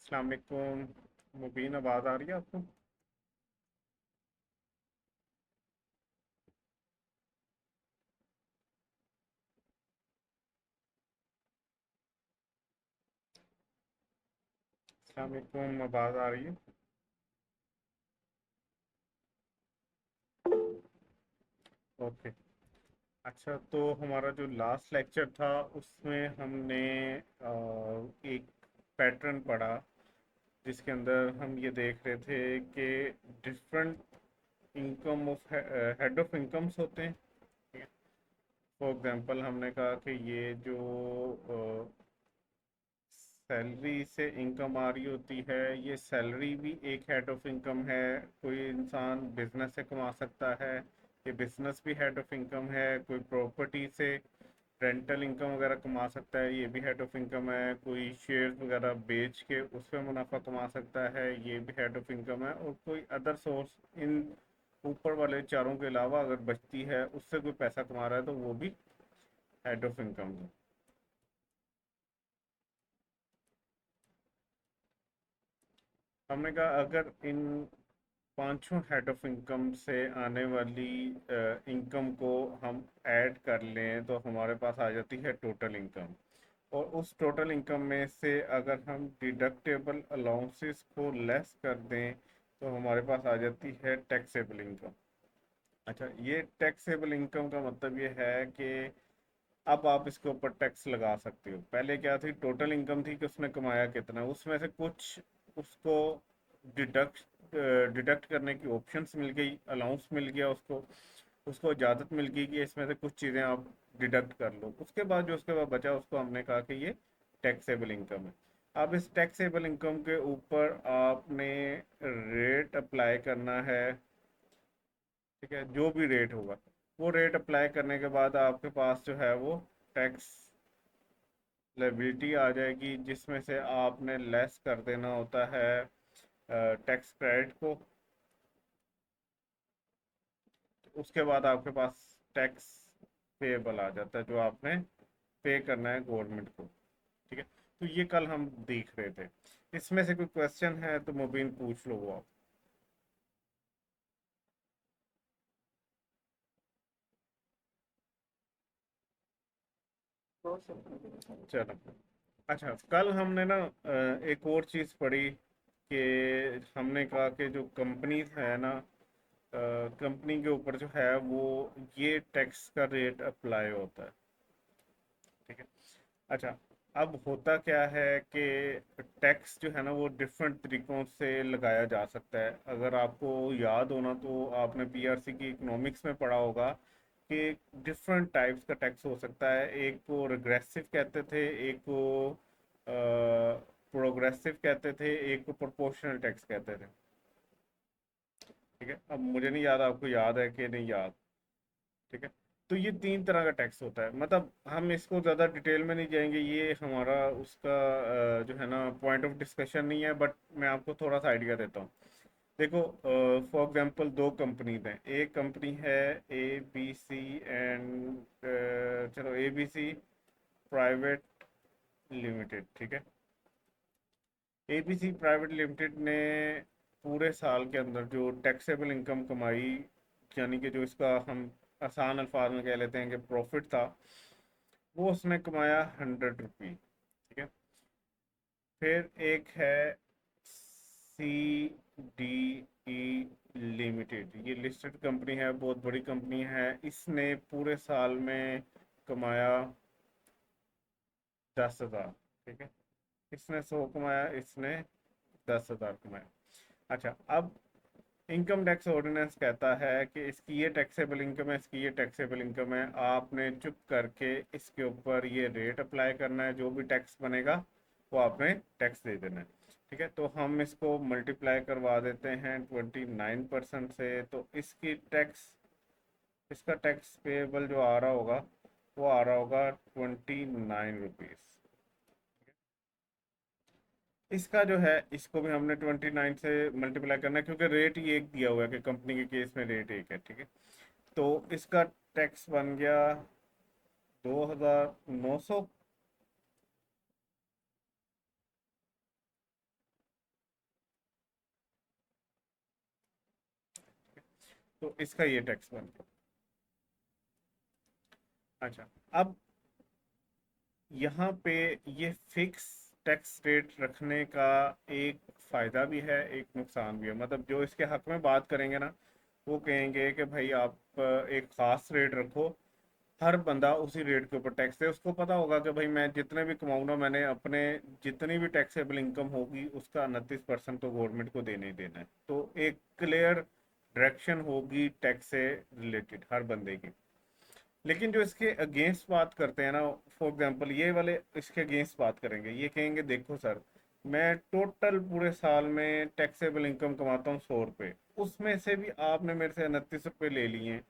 अस्सलाम वालेकुम। मुबीन, आवाज़ आ रही है आपको? अस्सलाम वालेकुम, आवाज़ आ रही है? ओके। अच्छा, तो हमारा जो लास्ट लेक्चर था उसमें हमने एक पैटर्न पढ़ा, जिसके अंदर हम ये देख रहे थे कि different income of head of incomes होते हैं। फॉर एग्जांपल हमने कहा कि ये जो सैलरी से इनकम आ रही होती है, ये सैलरी भी एक हेड ऑफ इनकम है। कोई इंसान बिजनेस से कमा सकता है, ये बिजनेस भी हेड ऑफ इनकम है। कोई प्रॉपर्टी से रेंटल इनकम वगैरह कमा सकता है, ये भी हेड ऑफ इनकम है। कोई शेयर्स वगैरह बेच के उससे मुनाफा कमा सकता है, ये भी हेड ऑफ इनकम है। और कोई अदर सोर्स इन ऊपर वाले चारों के अलावा अगर बचती है, उससे कोई पैसा कमा रहा है, तो वो भी हेड ऑफ इनकम है। हमने कहा अगर इन पांचों हेड ऑफ इनकम से आने वाली इनकम को हम ऐड कर लें, तो हमारे पास आ जाती है टोटल इनकम। और उस टोटल इनकम में से अगर हम डिडक्टेबल अलाउंसेस को लेस कर दें, तो हमारे पास आ जाती है टैक्सेबल इनकम। अच्छा, ये टैक्सेबल इनकम का मतलब ये है कि अब आप इसके ऊपर टैक्स लगा सकते हो। पहले क्या थी, टोटल इनकम थी कि उसने कमाया कितना, उसमें से कुछ उसको डिडक्ट डिडक्ट करने की ऑप्शंस मिल गई, अलाउंस मिल गया उसको। उसको इजाज़त मिल गई कि इसमें से कुछ चीज़ें आप डिडक्ट कर लो। उसके बाद जो उसके बाद बचा, उसको हमने कहा कि ये टैक्सेबल इनकम है। अब इस टैक्सेबल इनकम के ऊपर आपने रेट अप्लाई करना है। ठीक है, जो भी रेट होगा, वो रेट अप्लाई करने के बाद आपके पास जो है वो टैक्स लायबिलिटी आ जाएगी, जिसमें से आपने लेस कर देना होता है टैक्स क्रेडिट को। उसके बाद आपके पास टैक्स पेएबल आ जाता है, जो आपने पे करना है गवर्नमेंट को। ठीक है, तो ये कल हम देख रहे थे। इसमें से कोई क्वेश्चन है तो मुबीन पूछ लो वो आप। चलो। अच्छा, कल हमने ना एक और चीज़ पढ़ी कि हमने कहा कि जो कंपनीज है ना, कंपनी के ऊपर जो है वो ये टैक्स का रेट अप्लाई होता है। ठीक है। अच्छा, अब होता क्या है कि टैक्स जो है ना वो डिफरेंट तरीक़ों से लगाया जा सकता है। अगर आपको याद होना तो आपने पीआरसी की इकोनॉमिक्स में पढ़ा होगा कि डिफरेंट टाइप्स का टैक्स हो सकता है। एक को रिग्रेसिव कहते थे, एक को प्रोग्रेसिव कहते थे, एक को प्रोपोर्शनल टैक्स कहते थे। ठीक है, अब मुझे नहीं याद आपको याद है कि नहीं याद। ठीक है, तो ये तीन तरह का टैक्स होता है। मतलब हम इसको ज़्यादा डिटेल में नहीं जाएंगे, ये हमारा उसका जो है ना पॉइंट ऑफ डिस्कशन नहीं है, बट मैं आपको थोड़ा सा आइडिया देता हूँ। देखो, फॉर एग्जांपल दो कंपनीज हैं। एक कंपनी है ए बी सी एंड, चलो A B C private limited. ठीक है, A B C private limited ने पूरे साल के अंदर जो टैक्सेबल इनकम कमाई, यानी कि जो इसका हम आसान अल्फाज में कह लेते हैं कि प्रॉफिट था, वो उसने कमाया 100 रुपी। ठीक है। फिर एक है सी डी ई लिमिटेड, ये लिस्टेड कंपनी है, बहुत बड़ी कंपनी है। इसने पूरे साल में कमाया 10,000। ठीक है, इसने 100 कमाया, इसने 10,000 कमाया। अच्छा, अब इनकम टैक्स ऑर्डिनेंस कहता है कि इसकी ये टैक्सेबल इनकम है, इसकी ये टैक्सेबल इनकम है। आपने चुप करके इसके ऊपर ये रेट अप्लाई करना है, जो भी टैक्स बनेगा वो आपने टैक्स दे देना है। ठीक है, तो हम इसको मल्टीप्लाई करवा देते हैं 29% से। तो इसकी टैक्स, इसका टैक्स पेएबल जो आ रहा होगा, वो आ रहा होगा 29 रुपीज़। इसका जो है, इसको भी हमने 29 से मल्टीप्लाई करना है, क्योंकि रेट ही एक दिया हुआ है कि कंपनी के केस में रेट एक है। ठीक है, तो इसका टैक्स बन गया 2,900। तो इसका ये टैक्स बन गया। अच्छा, अब यहाँ पे ये फिक्स टैक्स रेट रखने का एक फायदा भी है, एक नुकसान भी है। मतलब जो इसके हक में बात करेंगे ना, वो कहेंगे कि भाई आप एक खास रेट रखो, हर बंदा उसी रेट के ऊपर टैक्स दे। उसको पता होगा कि भाई मैं जितने भी कमाऊंगा, मैंने अपने जितनी भी टैक्सेबल इनकम होगी उसका 29% तो गवर्नमेंट को देना ही देना है। तो एक क्लियर डायरेक्शन होगी टैक्स से रिलेटेड हर बंदे की। लेकिन जो इसके अगेंस्ट बात करते हैं ना, फॉर एग्जांपल ये वाले इसके अगेंस्ट बात करेंगे, ये कहेंगे देखो सर, मैं टोटल पूरे साल में टैक्सेबल इनकम कमाता हूँ 100 रुपये, उसमें से भी आपने मेरे से 29 रुपये ले लिए हैं।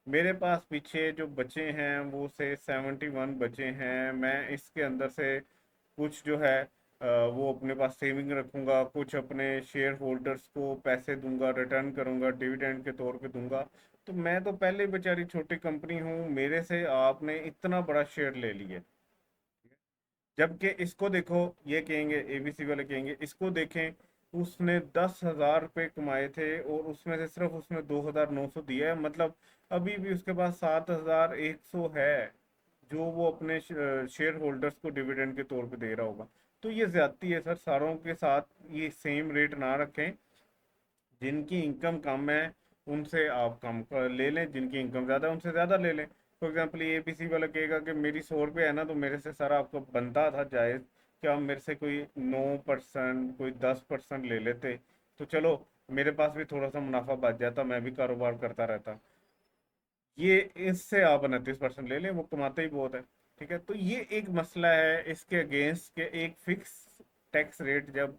मेरे पास पीछे जो बचे हैं वो से 71 बचे हैं, मैं इसके अंदर से कुछ जो है वो अपने पास सेविंग रखूंगा, कुछ अपने शेयर होल्डर्स को पैसे दूंगा, रिटर्न करूंगा, डिविडेंड के तौर पे दूंगा। तो मैं तो पहले ही बेचारी छोटी कंपनी हूँ, मेरे से आपने इतना बड़ा शेयर ले लिया। जबकि इसको देखो, ये कहेंगे एबीसी वाले कहेंगे, इसको देखें, उसने 10,000 रुपये कमाए थे और उसमें से सिर्फ उसने 2,900 दिया है। मतलब अभी भी उसके पास 7,100 है जो वो अपने शेयर होल्डर्स को डिविडेंड के तौर पे दे रहा होगा। तो ये ज्यादती है सर, सारों के साथ ये सेम रेट ना रखें। जिनकी इनकम कम है उनसे आप कम ले लें, जिनकी इनकम ज़्यादा है उनसे ज़्यादा ले लें। फॉर एग्जाम्पल ये एबीसी वाला कहेगा कि मेरी 100 रुपये है ना, तो मेरे से सर आपको बनता था जायज़ कि आप मेरे से कोई 9%, कोई 10% ले लेते, तो चलो मेरे पास भी थोड़ा सा मुनाफा बच जाता, मैं भी कारोबार करता रहता। ये इससे आप 29% ले लें, वो कमाते ही बहुत है। ठीक है, तो ये एक मसला है इसके अगेंस्ट के। एक फिक्स टैक्स रेट जब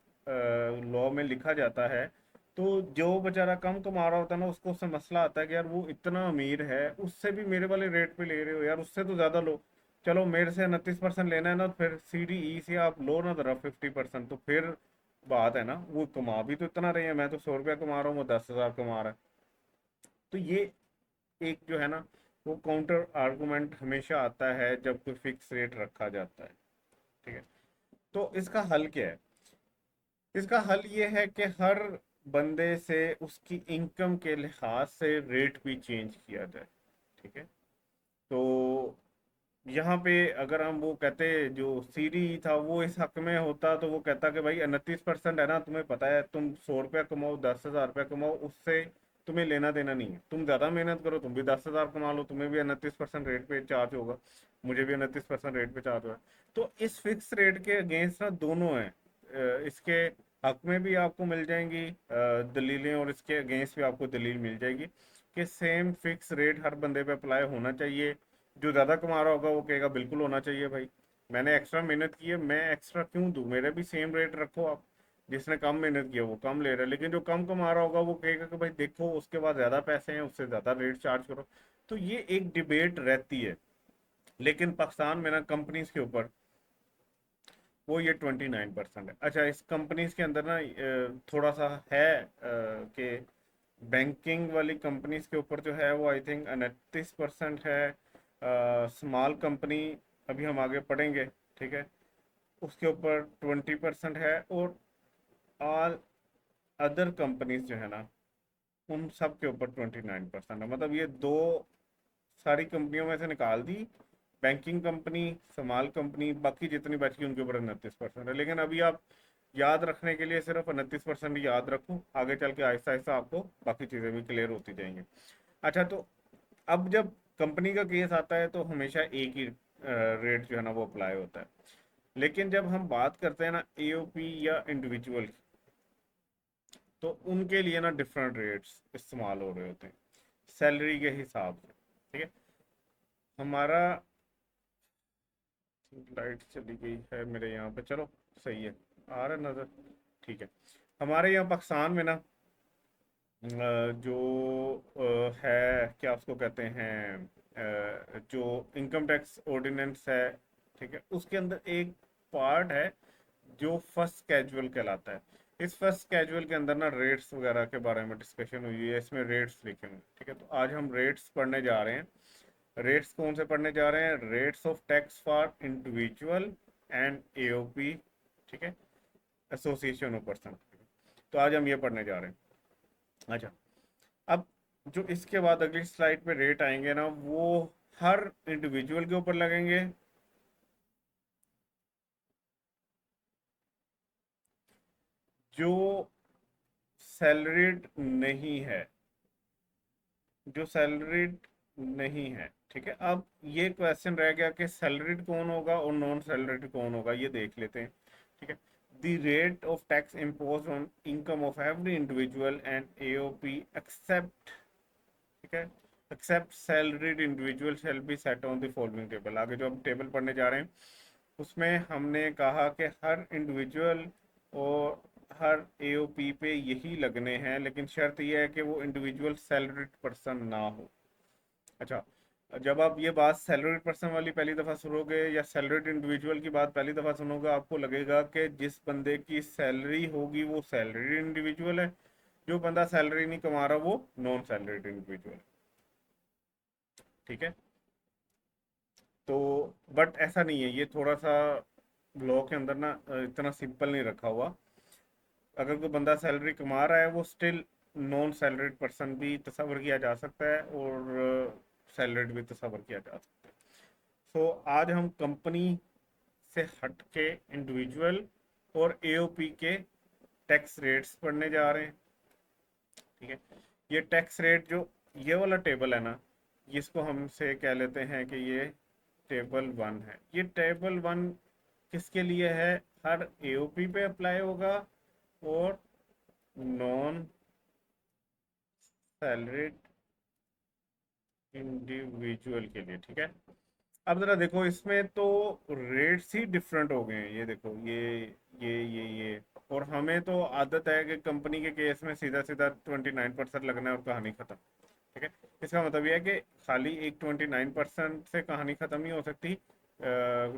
लॉ में लिखा जाता है, तो जो बेचारा कम कमा रहा होता है ना, उसको उससे मसला आता है कि यार वो इतना अमीर है, उससे भी मेरे वाले रेट पे ले रहे हो यार, उससे तो ज़्यादा लो। चलो मेरे से 29% लेना है ना, फिर सी डी ई से आप लो ना जरा 50%, तो फिर बात है ना, वो कमा भी तो इतना रहे हैं, मैं तो 100 रुपया कमा रहा हूँ, वो 10,000 कमा रहा है। तो ये एक जो है ना, वो काउंटर आर्गुमेंट हमेशा आता है जब कोई फिक्स रेट रखा जाता है। ठीक है, तो इसका हल क्या है? इसका हल ये है कि हर बंदे से उसकी इनकम के लिहाज से रेट भी चेंज किया जाए। ठीक है, तो यहाँ पे अगर हम वो कहते, जो सीडी था वो इस हक में होता, तो वो कहता कि भाई 29% है ना, तुम्हें पता है तुम 100 रुपया कमाओ, 10,000 रुपया कमाओ, उससे तुम्हें लेना देना नहीं है। तुम ज्यादा मेहनत करो, तुम भी 10,000 कमा लो, तुम्हें भी 29% रेट पे चार्ज होगा, मुझे भी 29% रेट पे चार्ज होगा। तो इस फिक्स रेट के अगेंस्ट ना दोनों हैं। इसके हक में भी आपको मिल जाएंगी दलीलें, और इसके अगेंस्ट भी आपको दलील मिल जाएगी कि सेम फिक्स रेट हर बंदे पे अप्लाई होना चाहिए। जो ज्यादा कमा रहा होगा वो कहेगा बिल्कुल होना चाहिए भाई, मैंने एक्स्ट्रा मेहनत की है, मैं एक्स्ट्रा क्यों दूं, मेरे भी सेम रेट रखो आप। जिसने कम मेहनत की है वो कम ले रहा है, लेकिन जो कम कमा रहा होगा वो कहेगा कि भाई देखो उसके पास ज्यादा पैसे हैं, उससे ज्यादा रेट चार्ज करो। तो ये एक डिबेट रहती है। लेकिन पाकिस्तान में ना कंपनीज के ऊपर वो ये 29% है। अच्छा, इस कंपनीज के अंदर ना थोड़ा सा है कि बैंकिंग वाली कंपनीज के ऊपर जो है वो आई थिंक 29% है। स्मॉल कंपनी अभी हम आगे पढ़ेंगे, ठीक है, उसके ऊपर 20% है। और ऑल अदर कंपनीज जो है ना, उन सब के ऊपर 29% है। मतलब ये दो सारी कंपनियों में से निकाल दी, बैंकिंग कंपनी, स्मॉल कंपनी, बाकी जितनी बची उनके ऊपर 29% है। लेकिन अभी आप याद रखने के लिए सिर्फ 29% याद रखो, आगे चल के आहिस्ता आहिस्ता आपको बाकी चीज़ें भी क्लियर होती जाएंगी। अच्छा, तो अब जब कंपनी का केस आता है तो हमेशा एक ही रेट जो है ना वो अप्लाई होता है। लेकिन जब हम बात करते हैं ना एओपी या इंडिविजुअल, तो उनके लिए ना डिफरेंट रेट्स इस्तेमाल हो रहे होते हैं सैलरी के हिसाब से। ठीक है, हमारा लाइट चली गई है मेरे यहाँ पे, चलो सही है, आ रहा है नज़र। ठीक है, हमारे यहाँ पाकिस्तान में ना जो है क्या उसको कहते हैं, जो इनकम टैक्स ऑर्डिनेंस है, ठीक है, उसके अंदर एक पार्ट है जो फर्स्ट कैजुअल कहलाता है। इस फर्स्ट कैजुअल के अंदर ना रेट्स वगैरह के बारे में डिस्कशन हुई है, इसमें रेट्स लिखे हुए हैं। ठीक है, तो आज हम रेट्स पढ़ने जा रहे हैं। रेट्स कौन से पढ़ने जा रहे हैं? Rates of tax for individual and AOP, ठीक है, एसोसिएशन ऑफ पर्सन। तो आज हम ये पढ़ने जा रहे हैं। अच्छा, अब जो इसके बाद अगली स्लाइड पे रेट आएंगे ना, वो हर इंडिविजुअल के ऊपर लगेंगे। जो सैलरीड नहीं है, जो सैलरीड नहीं है, ठीक है। अब ये क्वेश्चन रह गया कि सैलरीड कौन होगा और नॉन सैलरीड कौन होगा, ये देख लेते हैं, ठीक है। The rate of tax impose on income of every individual and AOP except, ठीक है, except salaried individual shall be set on the following table. आगे जो हम टेबल पढ़ने जा रहे हैं उसमें हमने कहा कि हर इंडिविजुअल और हर एओपी पे यही लगने हैं, लेकिन शर्त यह है कि वो इंडिविजुअल सैलरीड पर्सन ना हो। अच्छा, जब आप ये बात सैलरीड पर्सन वाली पहली दफ़ा सुनोगे या सैलरीड इंडिविजुअल की बात पहली दफ़ा सुनोगे, आपको लगेगा कि जिस बंदे की सैलरी होगी वो सैलरीड इंडिविजुअल है, जो बंदा सैलरी नहीं कमा रहा वो नॉन सैलरीड इंडिविजुअल है, ठीक है। तो बट ऐसा नहीं है, ये थोड़ा सा लॉ के अंदर ना इतना सिंपल नहीं रखा हुआ। अगर कोई बंदा सैलरी कमा रहा है वो स्टिल नॉन सैलरीड पर्सन भी तस्वर किया जा सकता है और सैलरीड भी तस्वर किया जा सकता है। सो आज हम कंपनी से हट के इंडिविजुअल और एओपी के टैक्स रेट्स पढ़ने जा रहे हैं, ठीक है। ये टैक्स रेट जो ये वाला टेबल है ना, इसको हमसे कह लेते हैं कि ये टेबल वन है। ये टेबल वन किसके लिए है? हर एओपी पे अप्लाई होगा और नॉन सैलरीड इंडिविजुअल के लिए, ठीक है। अब जरा देखो, इसमें तो रेट्स ही डिफरेंट हो गए हैं। ये देखो, ये और हमें तो आदत है कि कंपनी के केस में सीधा सीधा 29% लगना है और कहानी खत्म, ठीक है। इसका मतलब यह है कि खाली एक 29% से कहानी खत्म नहीं हो सकती।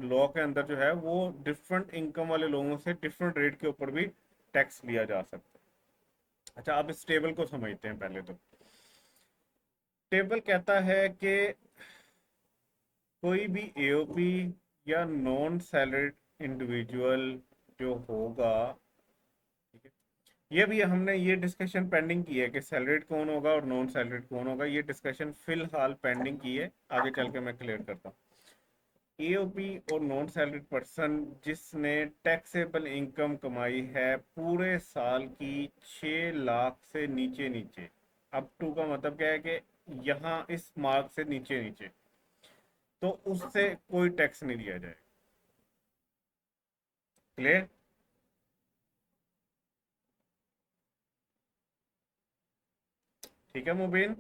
लॉ के अंदर जो है वो डिफरेंट इनकम वाले लोगों से डिफरेंट रेट के ऊपर भी टैक्स लिया जा सकता है। अच्छा, अब इस टेबल को समझते हैं। पहले तो टेबल कहता है कि कोई भी एओपी या नॉन सैलरीड इंडिविजुअल जो होगा, ठीक है, ये भी हमने ये डिस्कशन पेंडिंग की है कि सैलरीड कौन होगा और नॉन सैलरीड कौन होगा। ये डिस्कशन फिलहाल पेंडिंग की है, आगे चल के मैं क्लियर करता हूँ। एओपी और नॉन सैलरीड पर्सन जिसने टैक्सेबल इनकम कमाई है पूरे साल की 6 लाख से नीचे नीचे, अप टू का मतलब क्या है कि यहाँ इस मार्क से नीचे नीचे, तो उससे कोई टैक्स नहीं दिया जाए। क्लियर? ठीक है मुबीन।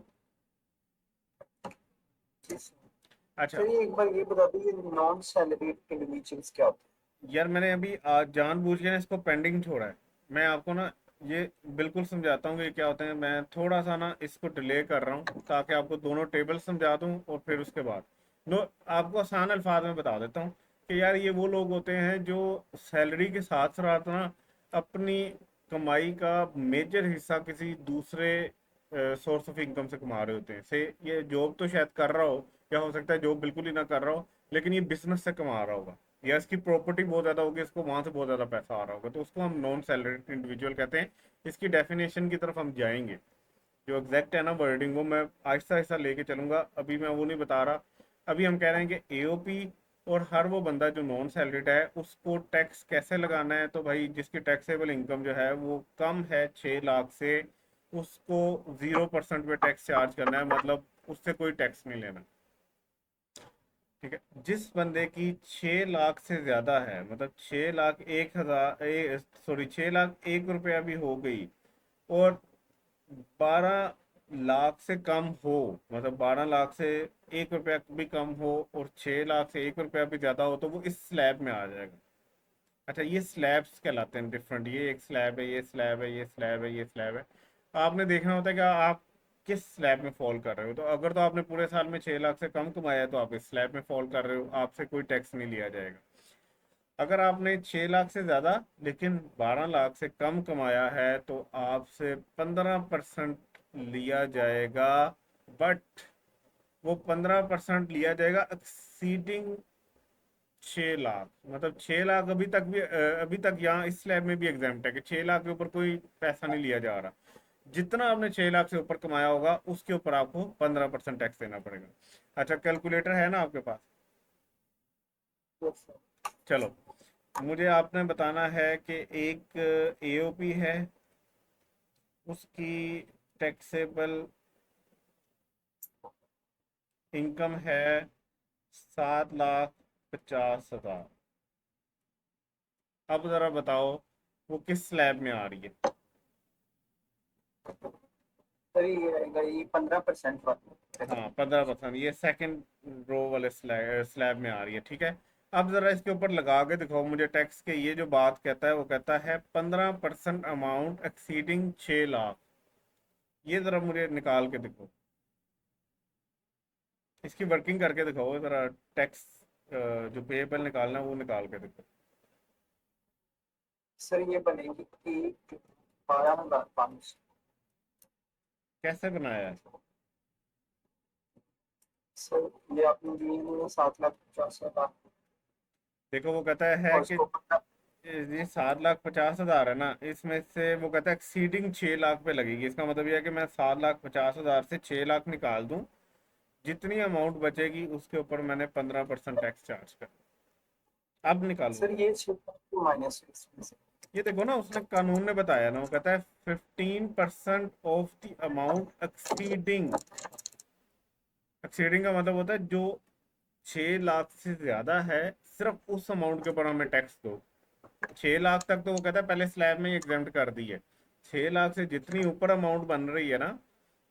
अच्छा, चलिए एक बार ये बता दीजिए नॉन सैलरीड इंडिविजुअल्स क्या होते यार मैंने अभी आज जानबूझ के ना इसको पेंडिंग छोड़ा है। मैं आपको ना ये बिल्कुल समझाता हूँ कि क्या होते हैं। मैं थोड़ा सा ना इसको डिले कर रहा हूँ ताकि आपको दोनों टेबल समझा दूँ और फिर उसके बाद नो आपको आसान अल्फाज में बता देता हूँ कि यार ये वो लोग होते हैं जो सैलरी के साथ साथ ना अपनी कमाई का मेजर हिस्सा किसी दूसरे सोर्स ऑफ इनकम से कमा रहे होते हैं। से ये जॉब तो शायद कर रहा हो, या हो सकता है जॉब बिल्कुल ही ना कर रहा हो, लेकिन ये बिजनेस से कमा रहा होगा, या इसकी प्रॉपर्टी बहुत ज़्यादा होगी, इसको वहां से बहुत ज़्यादा पैसा आ रहा होगा, तो उसको हम नॉन सैलरीड इंडिविजुअल कहते हैं। इसकी डेफिनेशन की तरफ हम जाएंगे। जो एग्जैक्ट है ना वर्डिंग, वो मैं आहिस्ता आहिस्ता लेके चलूंगा, अभी मैं वो नहीं बता रहा। अभी हम कह रहे हैं कि एओपी और हर वो बंदा जो नॉन सैलरीड है उसको टैक्स कैसे लगाना है। तो भाई जिसकी टैक्सेबल इनकम जो है वो कम है 6 लाख से, उसको 0% पे टैक्स चार्ज करना है, मतलब उससे कोई टैक्स नहीं लेना, ठीक है। जिस बंदे की 6 लाख से ज्यादा है, मतलब 6 लाख 1 हजार, सॉरी 6 लाख 1 रुपया भी हो गई, और 12 लाख से कम हो, मतलब 12 लाख से 1 रुपया भी कम हो, और 6 लाख से 1 रुपया भी ज्यादा हो, तो वो इस स्लैब में आ जाएगा। अच्छा, ये स्लैब्स कहलाते हैं डिफरेंट। ये एक स्लैब है, ये स्लैब है, ये स्लैब है, ये स्लैब है। आपने देखना होता है कि आप किस स्लैब में फॉल कर रहे हो। तो अगर तो आपने पूरे साल में 6 लाख से कम कमाया है तो आप इस स्लैब में फॉल कर रहे हो, आपसे कोई टैक्स नहीं लिया जाएगा। अगर आपने 6 लाख से ज्यादा लेकिन 12 लाख से कम कमाया है तो आपसे 15% लिया जाएगा। बट वो 15% लिया जाएगा एक्सीडिंग 6 लाख, मतलब 6 लाख अभी तक यहाँ इस स्लैब में भी एग्जाम्प्ट है कि 6 लाख के ऊपर कोई पैसा नहीं लिया जा रहा। जितना आपने 6 लाख से ऊपर कमाया होगा उसके ऊपर आपको 15% टैक्स देना पड़ेगा। अच्छा, कैलकुलेटर है ना आपके पास? Yes sir. चलो, मुझे आपने बताना है कि एक एओपी है, उसकी टैक्सेबल इनकम है 7,50,000। अब जरा बताओ वो किस स्लैब में आ रही है? सर ये आएगा ये 15% वाला। हाँ, 15%, ये सेकंड रो वाले स्लैब में आ रही है, ठीक है। अब जरा इसके ऊपर लगा के दिखाओ मुझे टैक्स के, ये जो बात कहता है वो कहता है 15% अमाउंट एक्सीडिंग 6 लाख। ये जरा मुझे निकाल के दिखाओ, इसकी वर्किंग करके दिखाओ जरा। टैक्स जो पेएबल निकालना है वो निकाल के दिखाओ। सर ये बनेगी कि 12,500। कैसे बनाया है? सर ये आपने दिए हैं 7,50,000 देखो वो कहता है और कि उसको 15। ये 7,50,000 है ना, इसमें से वो कहता है एक्सीडिंग 6 लाख पे लगेगी। इसका मतलब ये है कि मैं 7,50,000 से 6 लाख निकाल दूं, जितनी अमाउंट बचेगी उसके ऊपर मैंने 15% टैक्स चार्ज कर। अब निकालो। सर ये 6 माइनस इसमें से। ये देखो ना, उसने कानून ने बताया ना, वो कहता है 15% of the amount exceeding. Exceeding का मतलब होता है जो 6 लाख से ज्यादा है, सिर्फ उस अमाउंट के ऊपर हमें टैक्स दो। 6 लाख तक तो वो कहता है पहले स्लैब में ही एग्जाम्प्ट कर दी है। 6 लाख से जितनी ऊपर अमाउंट बन रही है ना,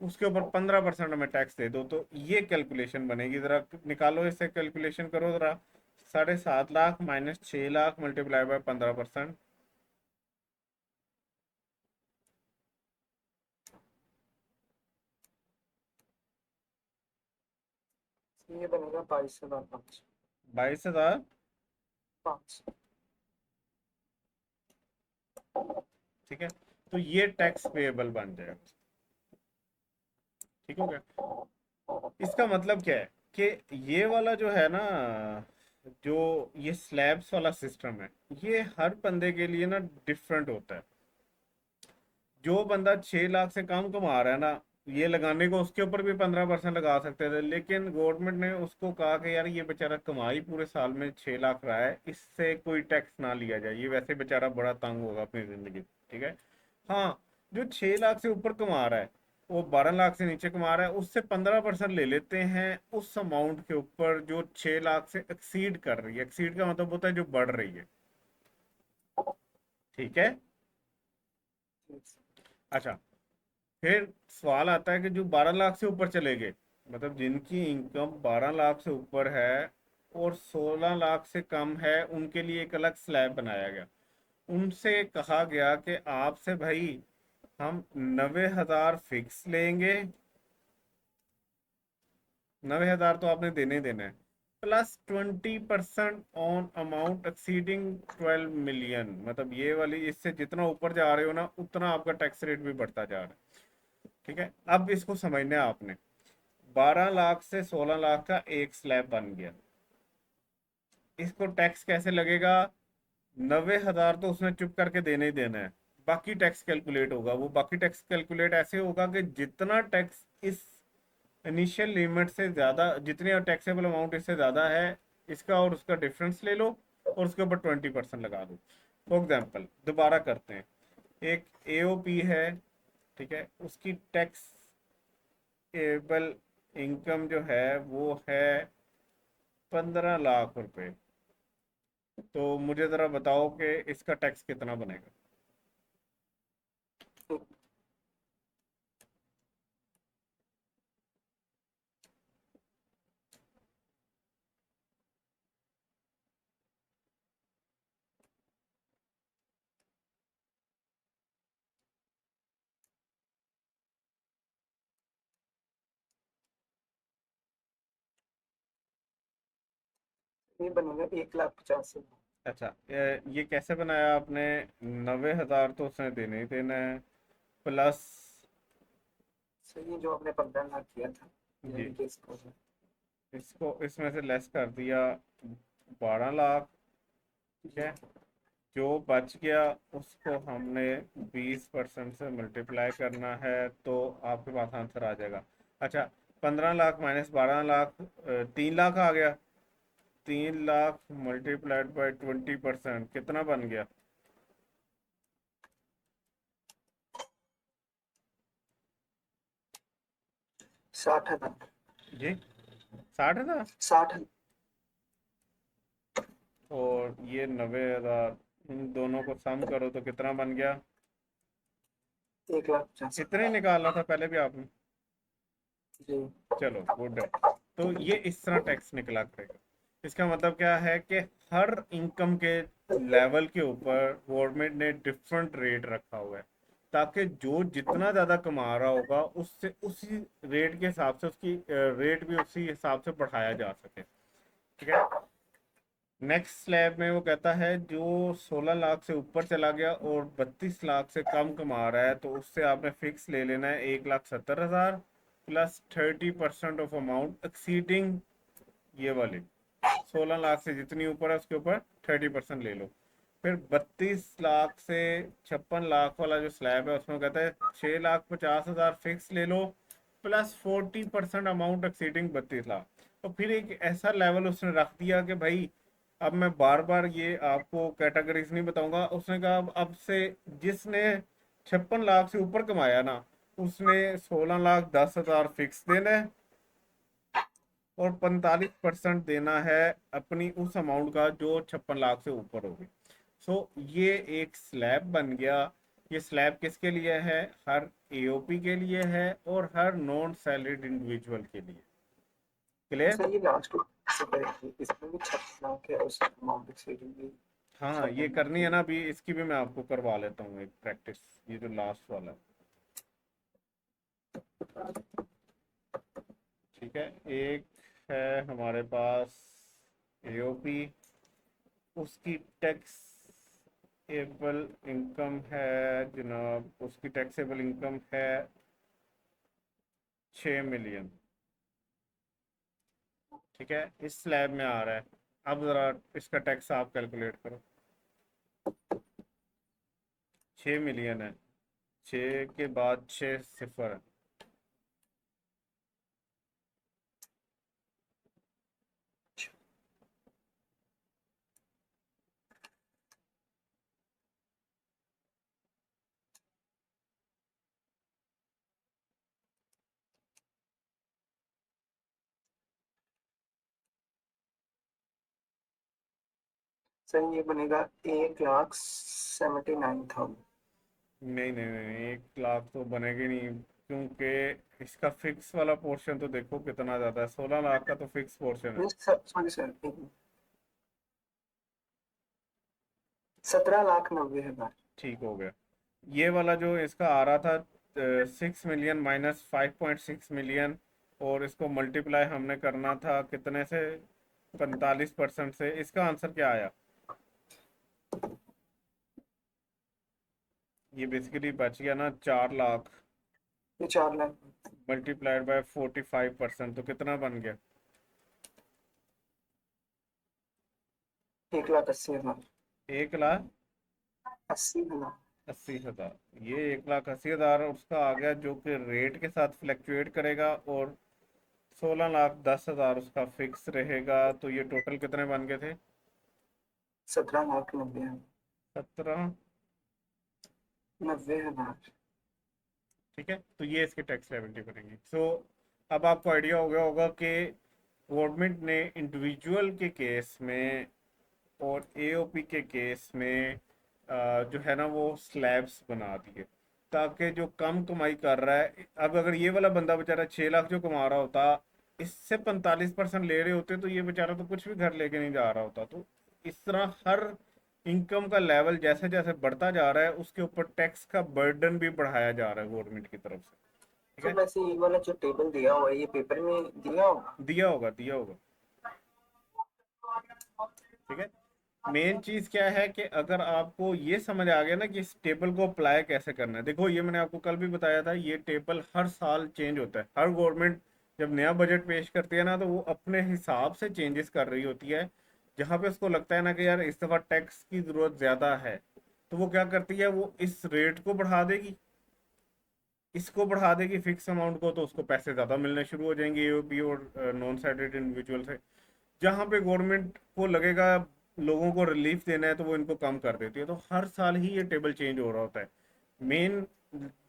उसके ऊपर 15% हमें टैक्स दे दो। तो ये कैलकुलेशन बनेगी, जरा निकालो इससे, कैलकुलेशन करो जरा। 7.5 lakh minus 6 lakh multiply by 15%। ये बनेगा 22,500। 22,500। ठीक है, तो ये टैक्स पेएबल बन जाएगा। ठीक हो गया? इसका मतलब क्या है कि ये वाला जो है ना, जो ये स्लैब्स वाला सिस्टम है, ये हर बंदे के लिए ना डिफरेंट होता है। जो बंदा 6 लाख से कम कमा रहा है ना, ये लगाने को उसके ऊपर भी 15% लगा सकते थे, लेकिन गवर्नमेंट ने उसको कहा कि यार ये बेचारा कमाई पूरे साल में 6 लाख रहा है, इससे कोई टैक्स ना लिया जाए, ये वैसे बेचारा बड़ा तंग होगा अपनी जिंदगी। ठीक है। हाँ, जो 6 लाख से ऊपर कमा रहा है, वो 12 लाख से नीचे कमा रहा है, उससे 15% ले लेते हैं उस अमाउंट के ऊपर जो 6 लाख से एक्सीड कर रही है। एक्सीड का मतलब होता है जो बढ़ रही है। ठीक है। अच्छा, फिर सवाल आता है कि जो 12 लाख से ऊपर चले गए, मतलब जिनकी इनकम 12 लाख से ऊपर है और 16 लाख से कम है, उनके लिए एक अलग स्लैब बनाया गया। उनसे कहा गया कि आपसे भाई हम 90,000 फिक्स लेंगे, 90,000 तो आपने देने ही देना है, plus 20% on amount exceeding 12 million. मतलब ये वाली, इससे जितना ऊपर जा रहे हो ना, उतना आपका टैक्स रेट भी बढ़ता जा रहा है। ठीक है, अब इसको समझना है आपने। 12 लाख से 16 लाख का एक स्लैब बन गया। इसको टैक्स कैसे लगेगा? 90,000 तो उसने चुप करके देने ही देना है, बाकी टैक्स कैलकुलेट होगा। वो बाकी टैक्स कैलकुलेट ऐसे होगा कि जितना टैक्स इस इनिशियल लिमिट से ज्यादा, जितनी टैक्सेबल अमाउंट इससे ज्यादा है, इसका और उसका डिफरेंस ले लो और उसके ऊपर 20% लगा दो। फॉर एग्जाम्पल दोबारा करते हैं, एक एओपी है, ठीक है, उसकी टैक्सेबल इनकम जो है वो है 15 लाख रुपए। तो मुझे जरा बताओ कि इसका टैक्स कितना बनेगा? ये बनेगा 1,50,000। अच्छा, ये कैसे बनाया आपने? 90,000 तो उसने देने ही देना है, प्लस सर ये जो आपने 15 लाख किया था जी, यानी कि इसको इसको इसमें से लेस कर दिया 12 लाख। ठीक है, जो बच गया उसको हमने 20% से मल्टीप्लाई करना है, तो आपके पास आंसर आ जाएगा। अच्छा, 15 लाख माइनस 12 लाख, 3 लाख आ गया। 3 लाख मल्टीप्लाइड बाई 20% कितना बन गया? 60,000। जी, 60 हजार। 60,000। और ये 90 हजार, इन दोनों को सम करो तो कितना बन गया? 1,50,000। इतना ही निकाला था पहले भी आपने। जी। चलो गुड है। तो ये इस तरह टैक्स निकला करेगा। इसका मतलब क्या है कि हर इनकम के लेवल के ऊपर गवर्नमेंट ने डिफरेंट रेट रखा हुआ है, ताकि जो जितना ज़्यादा कमा रहा होगा उससे उसी रेट के हिसाब से उसकी रेट भी उसी हिसाब से बढ़ाया जा सके। ठीक है। नेक्स्ट स्लैब में वो कहता है जो 16 लाख से ऊपर चला गया और 32 लाख से कम कमा रहा है, तो उससे आपने फिक्स ले लेना है 1,70,000 प्लस 30% ऑफ अमाउंट एक्सीडिंग ये वाली। 16 लाख से जितनी ऊपर है उसके ऊपर 30% ले लो। फिर 32 लाख से 56 लाख वाला जो स्लैब है उसमें कहता है 6,50,000 फिक्स ले लो प्लस 40% अमाउंट एक्सीडिंग 32 लाख। तो फिर एक ऐसा लेवल उसने रख दिया कि भाई अब मैं बार बार ये आपको कैटेगरीज नहीं बताऊंगा। उसने कहा अब से जिसने 56 लाख से ऊपर कमाया ना, उसने 16,10,000 फिक्स देना है और 45% देना है अपनी उस अमाउंट का जो 56 लाख से ऊपर होगी। सो ये एक स्लैब बन गया। ये स्लैब किसके लिए है? हर एओपी के लिए है और हर नॉन सैलरीड इंडिविजुअल के लिए। क्लियर? सर ये लास्ट से करेंगे, इसमें भी 6 लाख है, उस अमाउंट एक्सीडिंग भी हाँ, ये 56 लाख करनी की। है ना, अभी इसकी भी मैं आपको करवा लेता हूँ एक प्रैक्टिस। ये जो लास्ट वाला है, ठीक है। एक है हमारे पास एओपी, उसकी टैक्सेबल इनकम है जनाब, उसकी टैक्सेबल इनकम है 6 मिलियन। ठीक है, इस स्लैब में आ रहा है। अब ज़रा इसका टैक्स आप कैलकुलेट करो। 6 मिलियन है, 6 के बाद 6 सिफर है। सर ये बनेगा 1,79,000। नहीं नहीं नहीं, 1 लाख तो बनेगी नहीं, क्योंकि इसका फिक्स वाला पोर्शन तो देखो कितना ज़्यादा है। 16 लाख का तो फिक्स पोर्शन है। नहीं सर, सॉरी सर, 17,90,000। ठीक हो गया। ये वाला जो इसका आ रहा था 6 मिलियन माइनस 5.6 मिलियन, और इसको मल्टीप्लाई हमने करना था कितने से? 45% से। इसका आंसर क्या आया? ये बेसिकली बच गया ना 4 लाख, ये 4 लाख। मल्टीप्लाइड बाय 45%, तो कितना बन गया? 1,80,000। 1,80,000। 80,000। 80,000, ये 1,80,000 उसका आ गया, जो कि रेट के साथ फ्लक्चुएट करेगा, और 16,10,000 उसका फिक्स रहेगा। तो ये टोटल कितने बन गए थे? 17,90,000। 17। 90,000। ठीक है, तो ये इसकी टैक्स लायबिलिटी बनेगी। अब आपको आइडिया हो गया होगा कि गवर्नमेंट ने इंडिविजुअल के केस में और एओपी के केस में जो है ना वो स्लैब्स बना दिए, ताकि जो कम कमाई कर रहा है, अब अगर ये वाला बंदा बेचारा 6 लाख जो कमा रहा होता, इससे 45% ले रहे होते, तो ये बेचारा तो कुछ भी घर लेके नहीं जा रहा होता। तो इस तरह हर इनकम का लेवल जैसे जैसे बढ़ता जा रहा है, उसके ऊपर टैक्स का बर्डन भी बढ़ाया जा रहा है गवर्नमेंट की तरफ से। ठीक तो है। वैसे ये वाला जो टेबल दिया हुआ है, ये पेपर में दिया होगा? दिया होगा, दिया होगा। ठीक है। मेन चीज क्या है कि अगर आपको ये समझ आ गया ना कि इस टेबल को अप्लाई कैसे करना है, देखो ये मैंने आपको कल भी बताया था, ये टेबल हर साल चेंज होता है। हर गवर्नमेंट जब नया बजट पेश करती है ना, तो वो अपने हिसाब से चेंजेस कर रही होती है। जहाँ पे उसको लगता है ना कि यार इस दफा टैक्स की जरूरत ज्यादा है, तो वो क्या करती है, वो इस रेट को बढ़ा देगी, इसको बढ़ा देगी फिक्स अमाउंट को, तो उसको पैसे ज्यादा मिलने शुरू हो जाएंगे एओपी और नॉन सैलरीड इंडिविजुअल से। जहाँ पे गवर्नमेंट को लगेगा लोगों को रिलीफ देना है, तो वो इनको कम कर देती है। तो हर साल ही ये टेबल चेंज हो रहा होता है। मेन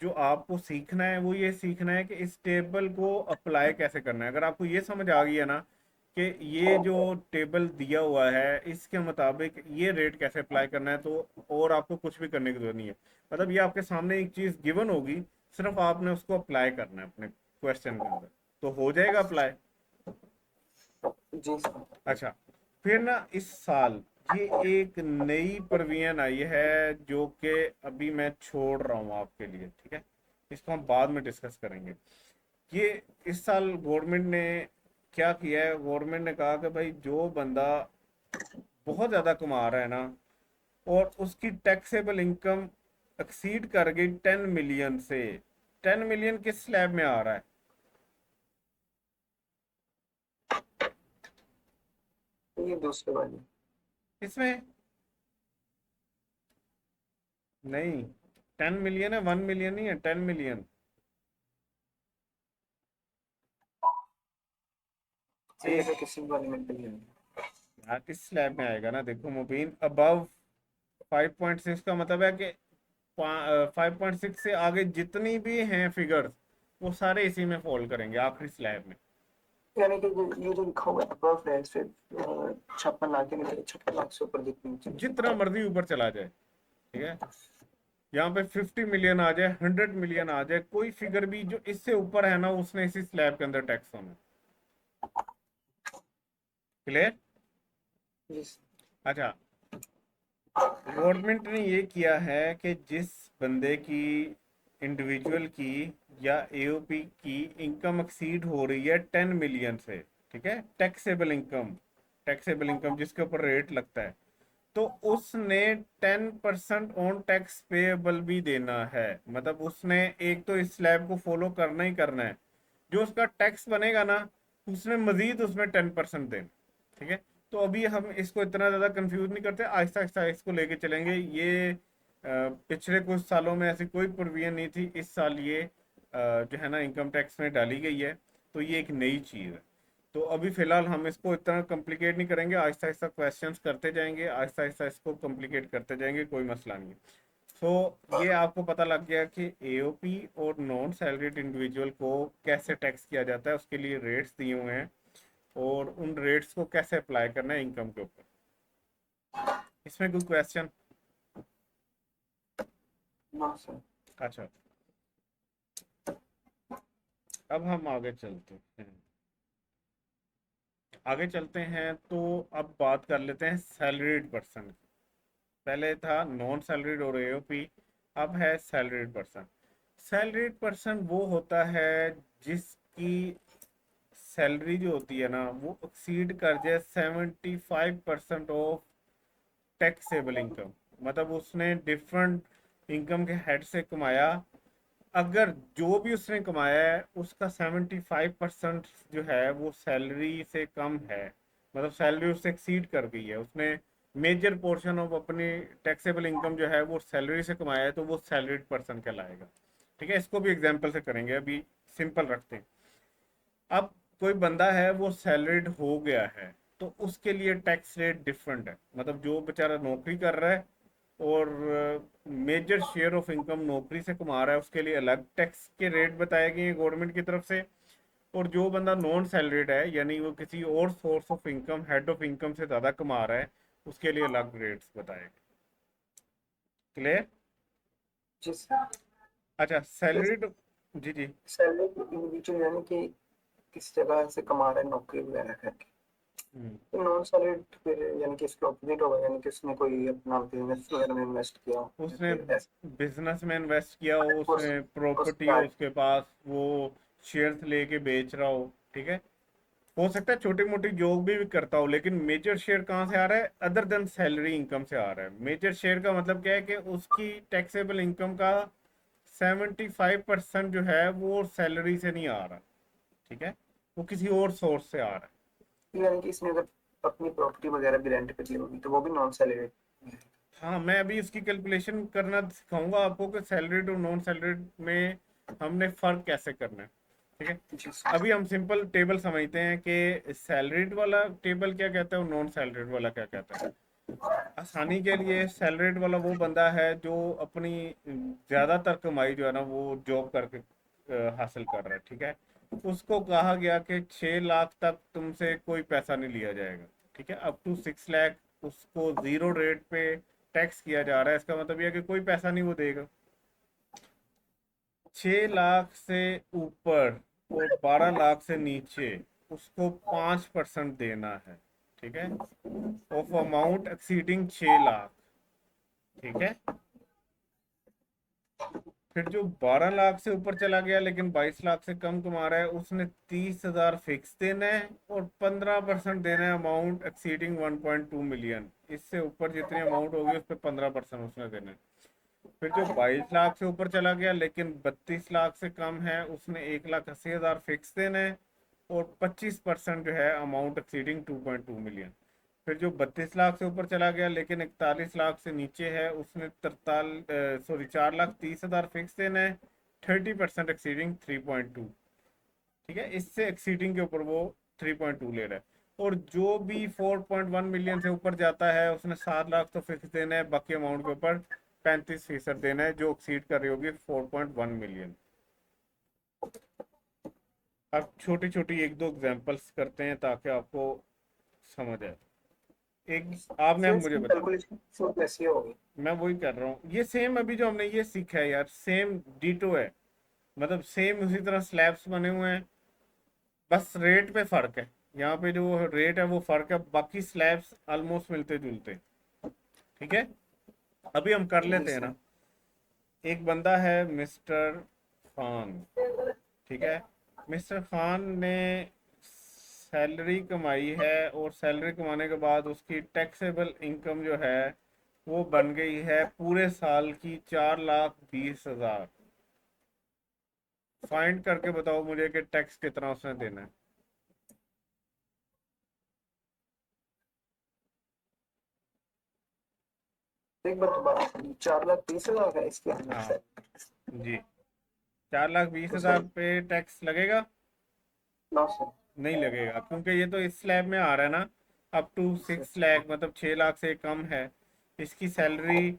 जो आपको सीखना है वो ये सीखना है कि इस टेबल को अप्लाई कैसे करना है। अगर आपको ये समझ आ गई है ना कि ये जो टेबल दिया हुआ है इसके मुताबिक ये रेट कैसे अप्लाई करना है, तो और आपको कुछ भी करने की जरूरत नहीं है। मतलब ये आपके सामने एक चीज गिवन होगी, सिर्फ आपने उसको अप्लाई करना है अपने क्वेश्चन के अंदर, तो हो जाएगा अप्लाई। जी सर। अच्छा, फिर ना इस साल ये एक नई प्रवियन आई है जो कि अभी मैं छोड़ रहा हूँ आपके लिए, ठीक है, इसको हम बाद में डिस्कस करेंगे। ये इस साल गवर्नमेंट ने क्या किया है, गवर्नमेंट ने कहा कि भाई जो बंदा बहुत ज्यादा कमा रहा है ना, और उसकी टैक्सेबल इनकम एक्सीड कर गई 10 मिलियन से। 10 मिलियन किस स्लैब में आ रहा है? ये दूसरे वाली। इसमें नहीं, 10 मिलियन है, 1 मिलियन नहीं है, 10 मिलियन। ये एक तो किसी वाले में नहीं है। यार इस स्लैब में आएगा ना, देखो मुबीन, अबव 5.6 का मतलब है कि 5.6 से आगे जितनी भी हैं फिगर्स, वो सारे इसी में फॉल करेंगे आखिरी स्लैब में। यानी कि ये जो लिखा हुआ है अबव है सिर्फ 56 लाख, यानी कि 56 लाख से ऊपर जितनी चाहिए। जितना मर्जी ऊपर चला जाए, ठीक है, यहाँ पे 50 मिलियन आ जाए, 100 मिलियन आ जाए, कोई फिगर भी जो इससे ऊपर है ना, उसने इसी स्लैब के अंदर टैक्स होना। क्लियर? जी। अच्छा, गवर्नमेंट ने ये किया है कि जिस बंदे की, इंडिविजुअल की या एओपी की इनकम एक्सीड हो रही है 10 मिलियन से, ठीक है, टैक्सेबल इनकम, टैक्सेबल इनकम जिसके ऊपर रेट लगता है, तो उसने 10% ऑन टैक्स पेएबल भी देना है। मतलब उसने एक तो इस स्लैब को फॉलो करना ही करना है, जो उसका टैक्स बनेगा ना, उसने मजीद उसमें 10% देना, ठीक है। तो अभी हम इसको इतना ज़्यादा कंफ्यूज नहीं करते, आहिस्ता आहिस्ता इसको लेके चलेंगे। ये पिछले कुछ सालों में ऐसी कोई प्रोविजन नहीं थी, इस साल ये जो है ना इनकम टैक्स में डाली गई है, तो ये एक नई चीज़ है। तो अभी फिलहाल हम इसको इतना कॉम्प्लिकेट नहीं करेंगे, आहिस्ता आहिस्ता क्वेश्चंस करते जाएंगे, आहिस्ता आहिस्ता इसको कॉम्प्लिकेट करते जाएंगे, कोई मसला नहीं। सो ये आपको पता लग गया कि एओपी और नॉन सैलरीड इंडिविजुअल को कैसे टैक्स किया जाता है, उसके लिए रेट्स दिए हुए हैं, और उन रेट्स को कैसे अप्लाई करना है इनकम के ऊपर। इसमें कोई क्वेश्चन? No sir. अच्छा, अब हम आगे चलते हैं, आगे चलते हैं तो अब बात कर लेते हैं सैलरीड पर्सन की। पहले था नॉन सैलरीड और एओपी, अब है सैलरीड पर्सन। सैलरीड पर्सन वो होता है जिसकी सैलरी जो होती है ना, वो एक्सीड कर जाए 75% ऑफ टैक्सेबल इनकम। मतलब उसने डिफरेंट इनकम के हेड से कमाया, अगर जो भी उसने कमाया है उसका 75% जो है वो सैलरी से कम है, मतलब सैलरी उससे एक्सीड कर गई है, उसने मेजर पोर्शन ऑफ अपनी टैक्सेबल इनकम जो है वो सैलरी से कमाया है, तो वो सैलरीड पर्सन कहलाएगा। ठीक है, इसको भी एग्जांपल से करेंगे, अभी सिंपल रखते हैं। अब कोई बंदा है वो सैलरीड हो गया है, तो उसके लिए टैक्स रेट डिफरेंट है। मतलब जो बेचारा नौकरी कर रहा है और मेजर शेयर ऑफ इनकम नौकरी से कमा रहा है, उसके लिए अलग टैक्स के रेट बताए गए हैं गवर्नमेंट की तरफ से। और जो बंदा नॉन सैलरीड है, यानी वो किसी और source of income, head of income से ज़्यादा कमा रहा है, उसके लिए अलग रेट्स बताए गए। क्लियर? जी सर। अच्छा, सैलरीड, जी जी। सैलरी इंडिविजुअल यानी कि किस जगह से कमा रहा है नौकरी वगैरह करके। हम्म, तो नॉन सैलरी फिर यानी कि इसके ऑपोजिट होगा, यानी कि उसने कोई अपना बिजनेस वगैरह में इन्वेस्ट किया हो, या उसने फिर ऐसे बिजनेस में इन्वेस्ट किया हो, उस उसने प्रॉपर्टी उसका। हो उसके पास, वो शेयर्स लेके बेच रहा हो, ठीक है। हो सकता है छोटी मोटी जॉब भी करता हो, लेकिन मेजर शेयर कहाँ से आ रहा है, अदर देन सैलरी इनकम से आ रहा है। मेजर शेयर का मतलब क्या है कि उसकी टैक्सेबल इनकम का 75% जो है वो सैलरी से नहीं आ रहा, ठीक है, वो किसी और सोर्स से आ रहा है। यानी कि इसने अगर अपनी प्रॉपर्टी वगैरह भी रेंट पे दी होगी तो वो भी नॉन सैलरी। हाँ, मैं अभी इसकी कैलकुलेशन करना सिखाऊंगा आपको कि सैलरीड और नॉन सैलरीड में हमने फ़र्क कैसे करना है। ठीक है, जी सर। अभी हम सिंपल टेबल समझते हैं कि सैलरीड वाला टेबल क्या कहता है और नॉन सैलरीड वाला क्या कहता है। आसानी के लिए सैलरीड वाला वो बंदा है जो अपनी ज़्यादातर कमाई जो है ना वो जॉब करके हासिल कर रहा है। ठीक है, उसको कहा गया कि 6 लाख तक तुमसे कोई पैसा नहीं लिया जाएगा। ठीक है, अप टू 6 लाख उसको ज़ीरो रेट पे टैक्स किया जा रहा है। इसका मतलब यह है कि कोई पैसा नहीं वो देगा। 6 लाख से ऊपर और 12 लाख से नीचे उसको 5% देना है। ठीक है, ऑफ अमाउंट एक्सीडिंग 6 लाख। ठीक है, फिर जो 12 लाख से ऊपर चला गया लेकिन 22 लाख से कम कमा रहा है उसने 30,000 फिक्स देना है और 15% देना है अमाउंट एक्सीडिंग 1.2 मिलियन। इससे ऊपर जितनी अमाउंट होगी उस पर 15% उसने देना है। फिर जो 22 लाख से ऊपर चला गया लेकिन 32 लाख से कम है उसने 1,80,000 फिक्स देना है और 25% जो है अमाउंट एक्सीडिंग 2.2 मिलियन। फिर जो 32 लाख से ऊपर चला गया लेकिन 41 लाख से नीचे है उसने 4,30,000 फिक्स देना है, 30% एक्सीडिंग 3.2। ठीक है, इससे एक्सीडिंग के ऊपर वो 3.2 ले रहा है। और जो भी 4.1 मिलियन से ऊपर जाता है उसने 7 लाख तो फिक्स देना है, बाकी अमाउंट के ऊपर 35% देना है जो एक्सीड कर रही होगी 4.1 मिलियन। अब छोटी छोटी एक दो एग्जांपल्स करते हैं ताकि आपको समझ आए। एक आपने सर मुझे इसकी बता, कैलकुलेशन सर कैसी होगी? मैं वही कर रहा हूँ, ये सेम अभी जो हमने ये सीखा है यार सेम डीटो है। मतलब सेम उसी तरह स्लैब्स बने हुए हैं, बस रेट पे फर्क है। यहाँ पे जो रेट है वो फर्क है, बाकी स्लैब्स ऑलमोस्ट मिलते जुलते। ठीक है, अभी हम कर जी लेते हैं सर। ना। एक बंदा है मिस्टर खान। ठीक है, मिस्टर खान ने सैलरी कमाई है और सैलरी कमाने के बाद उसकी टैक्सेबल इनकम जो है वो बन गई है पूरे साल की 4,20,000। फाइंड करके बताओ मुझे कि टैक्स कितना उसने देना है। एक बार दोबारा 4,30,000 है इसके अंदर हाँ सर। जी, 4,20,000 तो सर पे टैक्स लगेगा? नौ सर। नहीं लगेगा क्योंकि ये तो इस स्लैब में आ रहा है ना। अप टू सर 6 लाख मतलब 6 लाख से कम है। इसकी सैलरी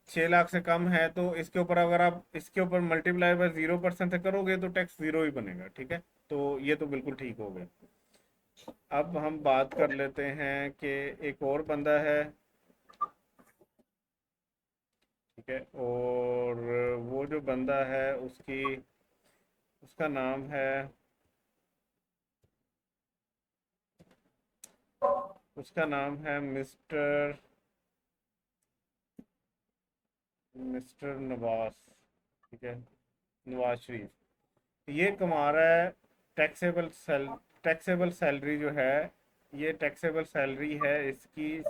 6 लाख से कम है तो इसके ऊपर अगर आप इसके ऊपर मल्टीप्लाई बाय 0% से करोगे तो टैक्स जीरो ही बनेगा। ठीक है, तो ये तो बिल्कुल ठीक हो गया। अब हम बात कर लेते हैं कि एक और बंदा है। ठीक है, और वो जो बंदा है उसकी उसका नाम है, उसका नाम है मिस्टर मिस्टर नवाज। ठीक है, नवाज शरीफ। ये कमा रहा है टैक्सेबल सैलरी जो है, ये टैक्सेबल सैलरी है इसकी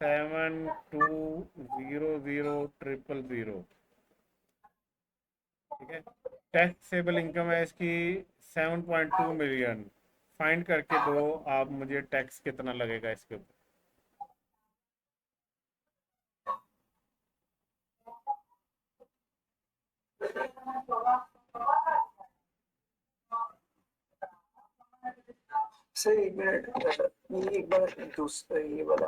72000000। ठीक है, टैक्सेबल इनकम है इसकी 7.2 मिलियन। फाइंड करके दो आप मुझे टैक्स कितना लगेगा इसके ऊपर। सर एक मिनट, ये एक बार दूसरा ये वाला,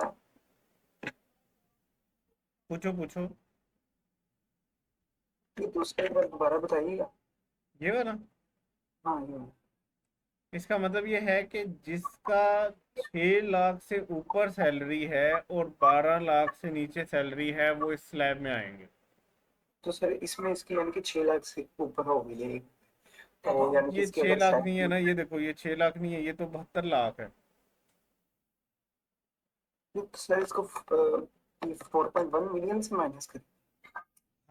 पूछो पूछो। ये दूसरा एक बार दोबारा बताइएगा। ये वाला, हाँ ये वाला। इसका मतलब ये है कि जिसका 6 लाख से ऊपर सैलरी है और 12 लाख से नीचे सैलरी है वो इस स्लैब में आएंगे। तो सर इसमें इसकी यानी कि 6 लाख से ऊपर हो गई है, तो यानी कि ये इसकी छह अगर लाख नहीं है सैलरी, ना, ये देखो ये 6 लाख नहीं है, ये तो 72 लाख है। तो सर इसको 4.1 मिलियन से माइनस करें।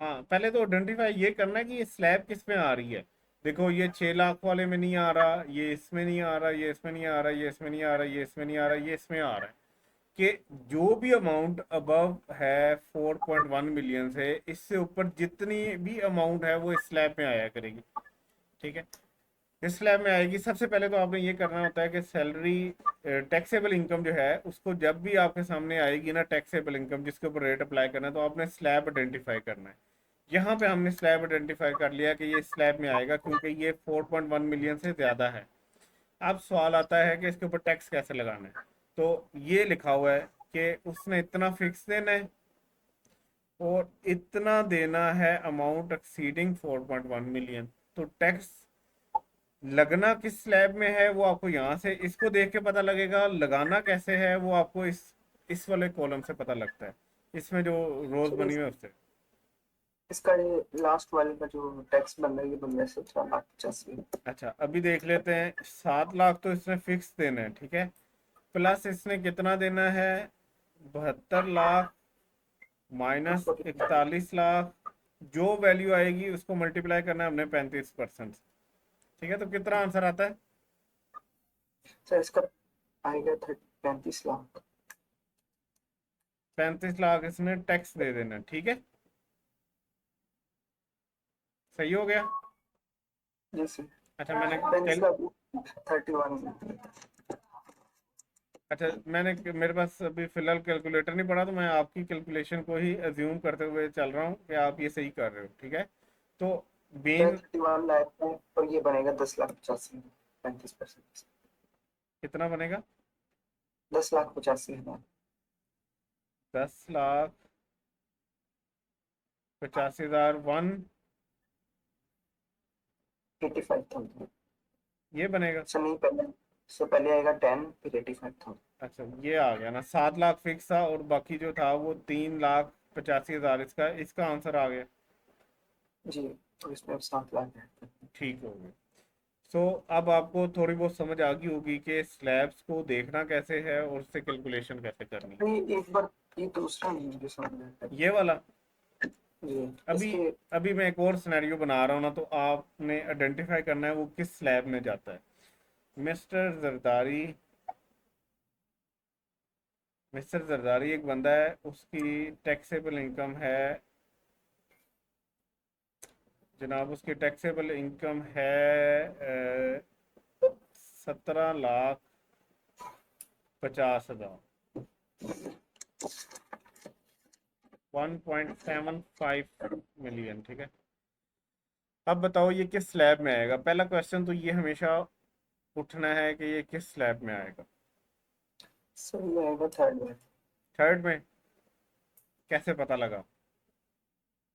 हाँ, पहले तो आइडेंटिफाई ये करना है कि ये स्लैब किस में आ रही है। देखो ये 6 लाख वाले में नहीं आ रहा, ये इसमें नहीं आ रहा, ये इसमें नहीं आ रहा, ये इसमें नहीं आ रहा, ये इसमें नहीं आ रहा, ये इसमें आ रहा है। कि जो भी अमाउंट अबव है 4.1 मिलियन से, इससे ऊपर जितनी भी अमाउंट है वो इस स्लैब में आया करेगी। ठीक है, इस स्लैब में आएगी। सबसे पहले तो आपने ये करना होता है कि सैलरी टैक्सेबल इनकम जो है उसको जब भी आपके सामने आएगी ना, टैक्सेबल इनकम जिसके ऊपर रेट अप्लाई करना है, तो आपने स्लैब आइडेंटिफाई करना है। यहाँ पे हमने स्लैब आइडेंटिफाई कर लिया कि ये स्लैब में आएगा क्योंकि ये 4.1 मिलियन से ज़्यादा है। अब सवाल आता है कि इसके ऊपर टैक्स कैसे लगाना है। तो ये लिखा हुआ है कि उसने इतना फिक्स देना है और इतना देना है अमाउंट एक्सीडिंग 4.1 मिलियन। तो टैक्स लगना किस स्लैब में है वो आपको यहाँ से इसको देख के पता लगेगा। लगाना कैसे है वो आपको इस वाले कॉलम से पता लगता है, इसमें जो रोज सर बनी हुई है उससे। इसका ये लास्ट वाले का जो टैक्स बन रहा है ये बन रहा है 17,85,000। अच्छा अभी देख लेते हैं। 7 लाख तो इसने फिक्स देना है, ठीक है। प्लस इसने कितना देना है, 72 लाख माइनस 41 लाख। जो वैल्यू आएगी उसको मल्टीप्लाई करना है हमने 35%। ठीक है, तो कितना आंसर आता है? सर इसका आएगा 35 लाख। 35 लाख इसने टैक्स दे देना, ठीक है। सही हो गया। जी सर। अच्छा मैंने 35 लाख 31। अच्छा मैंने मेरे पास अभी फिलहाल कैलकुलेटर नहीं पड़ा, तो मैं आपकी कैलकुलेशन को ही अज्यूम करते हुए चल रहा हूँ कि आप ये सही कर रहे हो, ठीक है। तो सर मेन 31 लाख में और ये बनेगा 10,85,000। 35%। कितना बनेगा? 10,85,000। 10,85,000 85,000। ये बनेगा। सर नहीं, पहले से पहले आएगा 10 फिर 85,000। अच्छा ये आ गया ना, 7 लाख फिक्स था और बाकी जो था वो 3,85,000। इसका इसका आंसर आ गया। जी, और इसमें अब 7 लाख है। ठीक हो गया। सो अब आपको थोड़ी बहुत समझ आ गई होगी कि स्लैब्स को देखना कैसे है और उससे कैलकुलेशन कैसे करनी है। नहीं, एक बार ये दूसरा नहीं मुझे समझ में आता है। ये वाला जी। अभी इसके अभी मैं एक और सिनेरियो बना रहा हूँ ना, तो आपने आइडेंटिफाई करना है वो किस स्लैब में जाता है। मिस्टर जरदारी मिस्टर जरदारी एक बंदा है, उसकी टैक्सेबल इनकम है जनाब, उसकी टैक्सेबल इनकम है 17,50,000, 1.75 मिलियन, ठीक है। अब बताओ ये किस स्लैब में आएगा। पहला क्वेश्चन तो ये हमेशा उठना है कि ये किस स्लैब में आएगा। सही आएगा थर्ड में। थर्ड में कैसे पता लगा?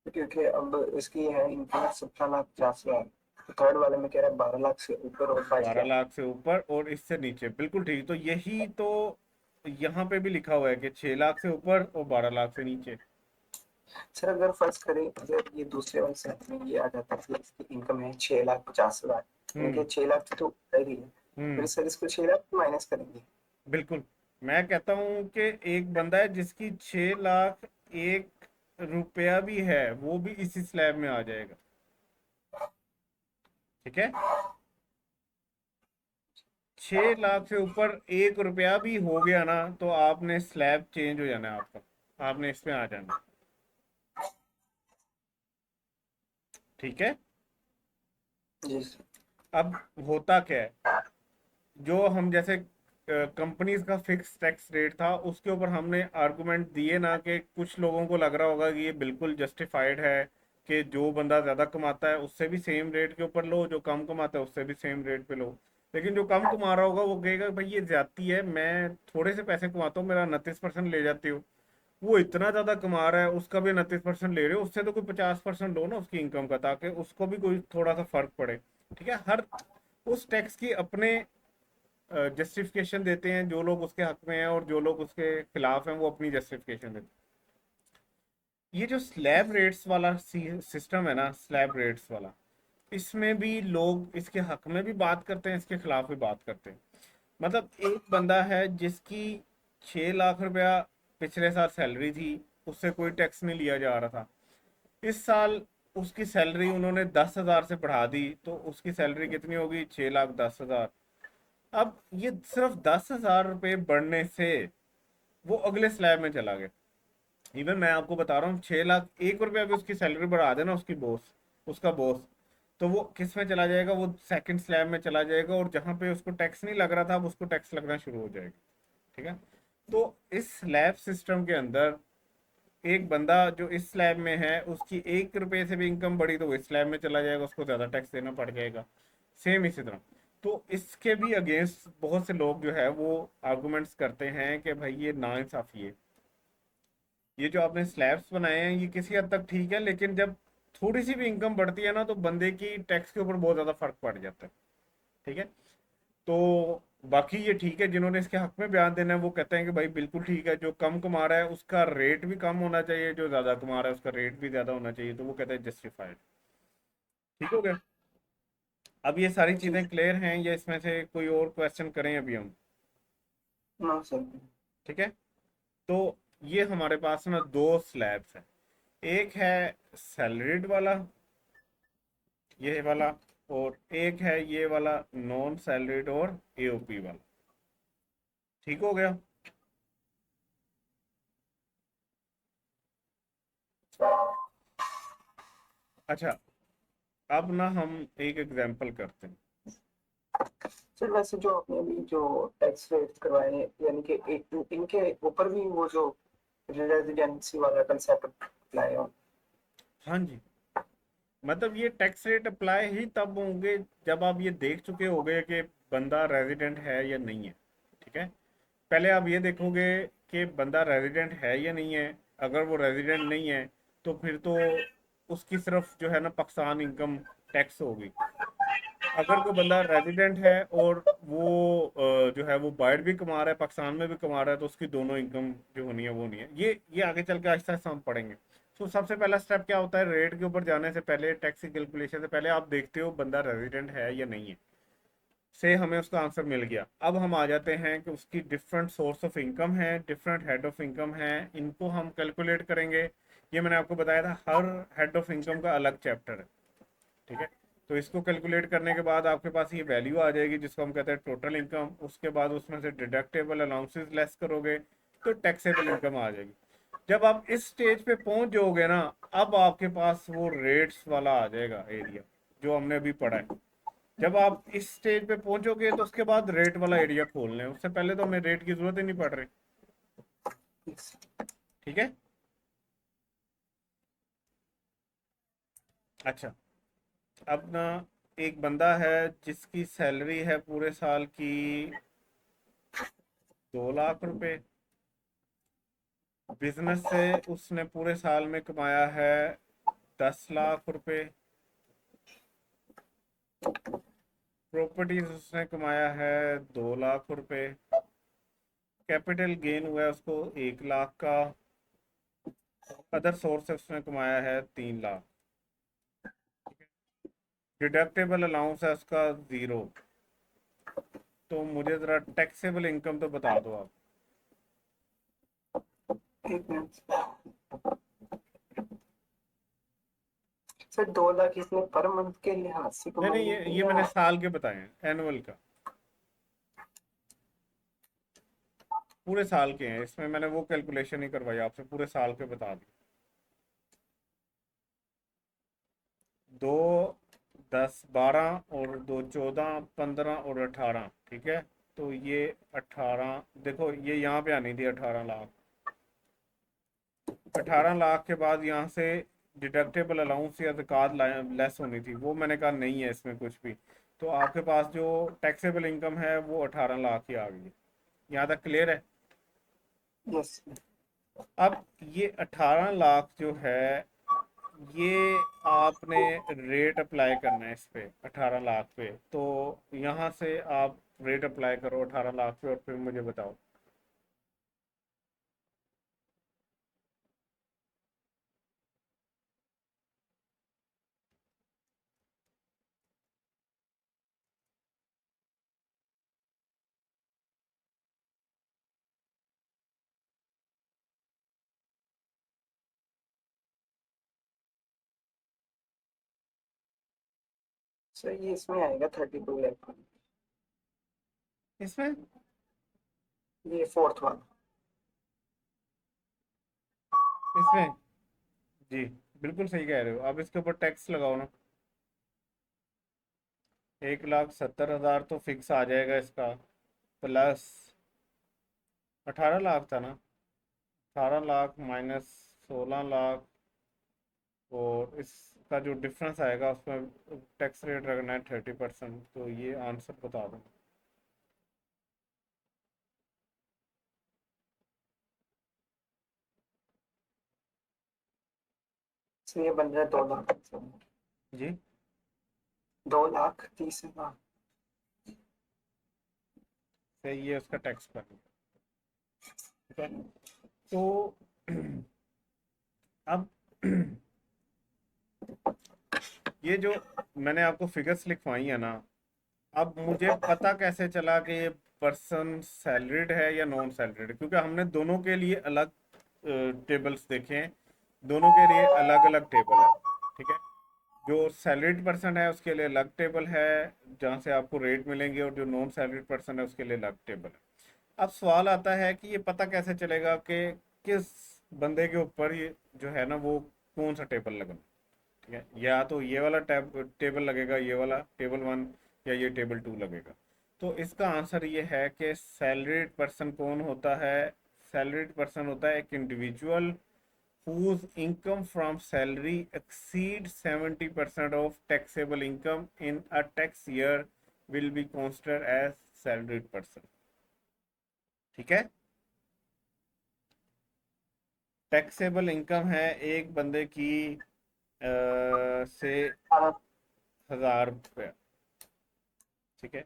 क्योंकि अब इसकी है इनकम 17,50,000। थर्ड वाले में कह रहा है 12 लाख से ऊपर और 12 22 लाख। लाख से ऊपर और इससे नीचे, बिल्कुल ठीक। तो यही तो यहाँ पे भी लिखा हुआ है कि 6 लाख से ऊपर और 12 लाख से नीचे। सर अगर फर्ज करें अगर ये दूसरे वाले सेट में ये आ जाता है कि इसकी इनकम है 6,50,000, यानी हम्म। कि 6 लाख तो ऊपर ही है, फिर हम्म। सर इसको 6 लाख माइनस करेंगे। बिल्कुल। मैं कहता हूँ कि एक बंदा है जिसकी 6 लाख 1 रुपया भी है, वो भी इसी स्लैब में आ जाएगा, ठीक है। 6 लाख से ऊपर 1 रुपया भी हो गया ना, तो आपने स्लैब चेंज हो जाना है आपका, आपने इसमें आ जाना, ठीक है। जी सर। अब होता क्या है, जो हम जैसे कंपनीज का फिक्स टैक्स रेट था उसके ऊपर हमने आर्गुमेंट दिए ना, कि कुछ लोगों को लग रहा होगा कि ये बिल्कुल जस्टिफाइड है कि जो बंदा ज़्यादा कमाता है उससे भी सेम रेट के ऊपर लो, जो कम कमाता है उससे भी सेम रेट पे लो। लेकिन जो कम कमा रहा होगा वो कहेगा भाई ये ज्यादती है, मैं थोड़े से पैसे कमाता हूँ, मेरा 29% ले जाती हो। वो इतना ज़्यादा कमा रहा है, उसका भी 29% ले रहे हो, उससे तो कोई 50% लो ना उसकी इनकम का, ताकि उसको भी कोई थोड़ा सा फर्क पड़े, ठीक है। हर उस टैक्स की अपने जस्टिफिकेशन देते हैं, जो लोग उसके हक में हैं और जो लोग उसके खिलाफ हैं वो अपनी जस्टिफिकेशन देते हैं। ये जो स्लैब रेट्स वाला सिस्टम है ना, स्लैब रेट्स वाला, इसमें भी लोग इसके हक में भी बात करते हैं, इसके खिलाफ भी बात करते हैं। मतलब एक बंदा है जिसकी 6 लाख रुपया पिछले साल सैलरी थी, उससे कोई टैक्स नहीं लिया जा रहा था। इस साल उसकी सैलरी उन्होंने 10,000 से बढ़ा दी, तो उसकी सैलरी कितनी होगी, 6,10,000। अब ये सिर्फ 10,000 रुपये बढ़ने से वो अगले स्लैब में चला गया। इवन मैं आपको बता रहा हूँ, 6 लाख 1 रुपया भी उसकी सैलरी बढ़ा देना उसकी बॉस, उसका बॉस, तो वो किस में चला जाएगा, वो सेकंड स्लैब में चला जाएगा, और जहां पे उसको टैक्स नहीं लग रहा था अब उसको टैक्स लगना शुरू हो जाएगा। ठीक है। तो इस स्लैब सिस्टम के अंदर एक बंदा जो इस स्लैब में है उसकी 1 रुपए से भी इनकम बढ़ी तो वो इस स्लैब में चला जाएगा, उसको ज्यादा टैक्स देना पड़ जाएगा। सेम इसी तरह। तो इसके भी अगेंस्ट बहुत से लोग जो है वो आर्गुमेंट्स करते हैं कि भाई ये नाइंसाफी है। ये जो आपने स्लैब्स बनाए हैं ये किसी हद तक ठीक है, लेकिन जब थोड़ी सी भी इनकम बढ़ती है ना तो बंदे की टैक्स के ऊपर बहुत ज्यादा फर्क पड़ जाता है। ठीक है। तो बाकी ये ठीक है, जिन्होंने इसके हक में बयान देना है वो कहते हैं कि भाई बिल्कुल ठीक है, जो कम कमा रहा है उसका रेट भी कम होना चाहिए, जो ज्यादा कमा रहा है उसका रेट भी ज्यादा होना चाहिए, तो वो कहते हैं जस्टिफाइड। ठीक हो गया। अब ये सारी जी चीजें क्लियर हैं या इसमें से कोई और क्वेश्चन करें अभी हम? No sir. ठीक है। तो ये हमारे पास ना दो स्लैब्स हैं। एक है सैलरीड वाला, ये वाला, और एक है ये वाला नॉन सैलरीड और एओपी वाला। ठीक हो गया। अच्छा, अब ना हम एक एग्जांपल करते हैं। सर वैसे जो आपने अभी जो टैक्स रेट करवाए हैं, यानी कि इनके ऊपर भी वो जो रेजिडेंसी वाला कंसेप्ट अप्लाई हो। हाँ जी। मतलब ये टैक्स रेट अप्लाई ही तब होंगे जब आप ये देख चुके होगे कि बंदा रेजिडेंट है या नहीं है। ठीक है। पहले आप ये देखोगे कि बंदा रेजिडेंट है या नहीं है। अगर वो रेजिडेंट नहीं है तो फिर तो उसकी सिर्फ जो है ना पाकिस्तान इनकम टैक्स होगी। अगर कोई बंदा रेजिडेंट है और वो जो है वो बाहर भी कमा रहा है पाकिस्तान में भी कमा रहा है तो उसकी दोनों इनकम जो होनी है वो नहीं है। ये आगे चल के आहिस्ता आहिस्ता हम पढ़ेंगे। तो सबसे पहला स्टेप क्या होता है, रेट के ऊपर जाने से पहले, टैक्स की कैलकुलेशन से पहले आप देखते हो बंदा रेजिडेंट है या नहीं है। से हमें उसका आंसर मिल गया। अब हम आ जाते हैं कि उसकी डिफरेंट सोर्स ऑफ इनकम है, डिफरेंट हेड ऑफ इनकम है, इनको हम कैलकुलेट करेंगे। ये मैंने आपको बताया था, हर हेड ऑफ इनकम का अलग चैप्टर है। ठीक है। तो इसको कैलकुलेट करने के बाद आपके पास ये वैल्यू आ जाएगी जिसको हम कहते हैं टोटल इनकम। उसके बाद उसमें से डिडक्टेबल अलाउंसेस लेस करोगे तो टैक्सेबल इनकम आ जाएगी। जब आप इस स्टेज पे पहुंच जाओगे ना, अब आपके पास वो रेट्स वाला आ जाएगा एरिया जो हमने अभी पढ़ा है। जब आप इस स्टेज पे पहुंचोगे तो उसके बाद रेट वाला एरिया खोलना है, उससे पहले तो हमें रेट की जरूरत ही नहीं पड़ रही। ठीक है। अच्छा, अब ना एक बंदा है जिसकी सैलरी है पूरे साल की 2 लाख रुपए। बिजनेस से उसने पूरे साल में कमाया है 10 लाख रुपए। प्रॉपर्टीज उसने कमाया है 2 लाख रुपए। कैपिटल गेन हुआ है उसको 1 लाख का। अदर सोर्स से उसने कमाया है 3 लाख। डिडक्टेबल अलाउंस है उसका 0। तो मुझे जरा टैक्सेबल इनकम तो बता दो आप। एक मिनट सर, 2 लाख इसने पर मंथ के लिहाज से नहीं कमाई नहीं, है ये या? मैंने साल के बताए हैं, एनुअल का। पूरे साल के हैं, इसमें मैंने वो कैलकुलेशन ही करवाई आपसे, पूरे साल के बता दी। 2, 10, 12 और 2, 14, 15 और 18। ठीक है। तो ये 18, देखो ये यहाँ पे आनी थी 18 लाख। 18 लाख के बाद यहाँ से डिडक्टेबल अलाउंस या ज़कात लेस होनी थी, वो मैंने कहा नहीं है इसमें कुछ भी। तो आपके पास जो टैक्सेबल इनकम है वो 18 लाख ही आ गई है। यहाँ तक क्लियर है? यस। अब ये 18 लाख जो है ये आपने रेट अप्लाई करना है इस पे 18 लाख पे। तो यहाँ से आप रेट अप्लाई करो 18 लाख पे और फिर मुझे बताओ। सर ये इसमें आएगा 32 लाख। इसमें ये फोर्थ वाला। इसमें जी बिल्कुल सही कह रहे हो, अब इसके ऊपर टैक्स लगाओ ना। 1,70,000 तो फिक्स आ जाएगा इसका, प्लस 18 लाख था ना, 18 लाख माइनस 16 लाख, और इसका जो डिफरेंस आएगा उसमें टैक्स रेट रखना है 30%। तो ये आंसर बता दो। इसलिए बन रहा है 2 लाख, जी 2,30,000। सही है, उसका टैक्स कर दो। ठीक है, तो अब ये जो मैंने आपको फिगर्स लिखवाई है ना, अब मुझे पता कैसे चला कि ये पर्सन सैलरीड है या नॉन सैलरीड, क्योंकि हमने दोनों के लिए अलग टेबल्स देखे हैं, दोनों के लिए अलग अलग टेबल है। ठीक है, जो सैलरीड पर्सन है उसके लिए अलग टेबल है जहाँ से आपको रेट मिलेंगे, और जो नॉन सैलरीड पर्सन है उसके लिए अलग टेबल है। अब सवाल आता है कि ये पता कैसे चलेगा कि किस बंदे के ऊपर ये जो है ना वो कौन सा टेबल लगना। ठीक है, या तो ये वाला टेबल लगेगा, ये वाला टेबल 1, या ये टेबल 2 लगेगा। तो इसका आंसर ये है कि सैलरीड पर्सन कौन होता है। सैलरीड पर्सन होता है एक individual whose income from salary exceeds 70% of taxable income in a tax year will be considered as salaried person। ठीक है, टैक्सेबल इनकम है एक बंदे की से 1,000 रुपया। ठीक है,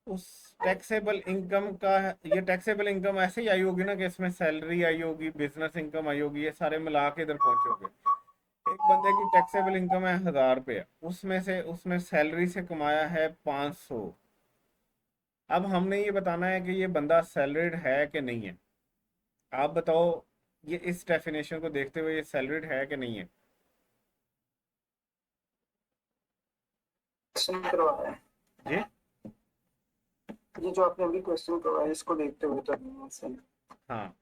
उस टैक्सेबल इनकम का, ये टैक्सेबल इनकम ऐसे ही आई होगी ना कि इसमें सैलरी आई होगी, बिजनेस इनकम आई होगी, ये सारे मिला के इधर पहुंचे होंगे। एक बंदे की टैक्सेबल इनकम है 1,000 रुपया, उसमें से उसने सैलरी से कमाया है 500। अब हमने ये बताना है कि ये बंदा सैलरीड है कि नहीं है। आप बताओ, ये इस डेफिनेशन को देखते हुए ये सैलरीड है कि नहीं है। क्वेश्चन करवाया है, जी ये जो आपने अभी क्वेश्चन करवाया इसको देखते हुए तो नहीं है सही, हाँ,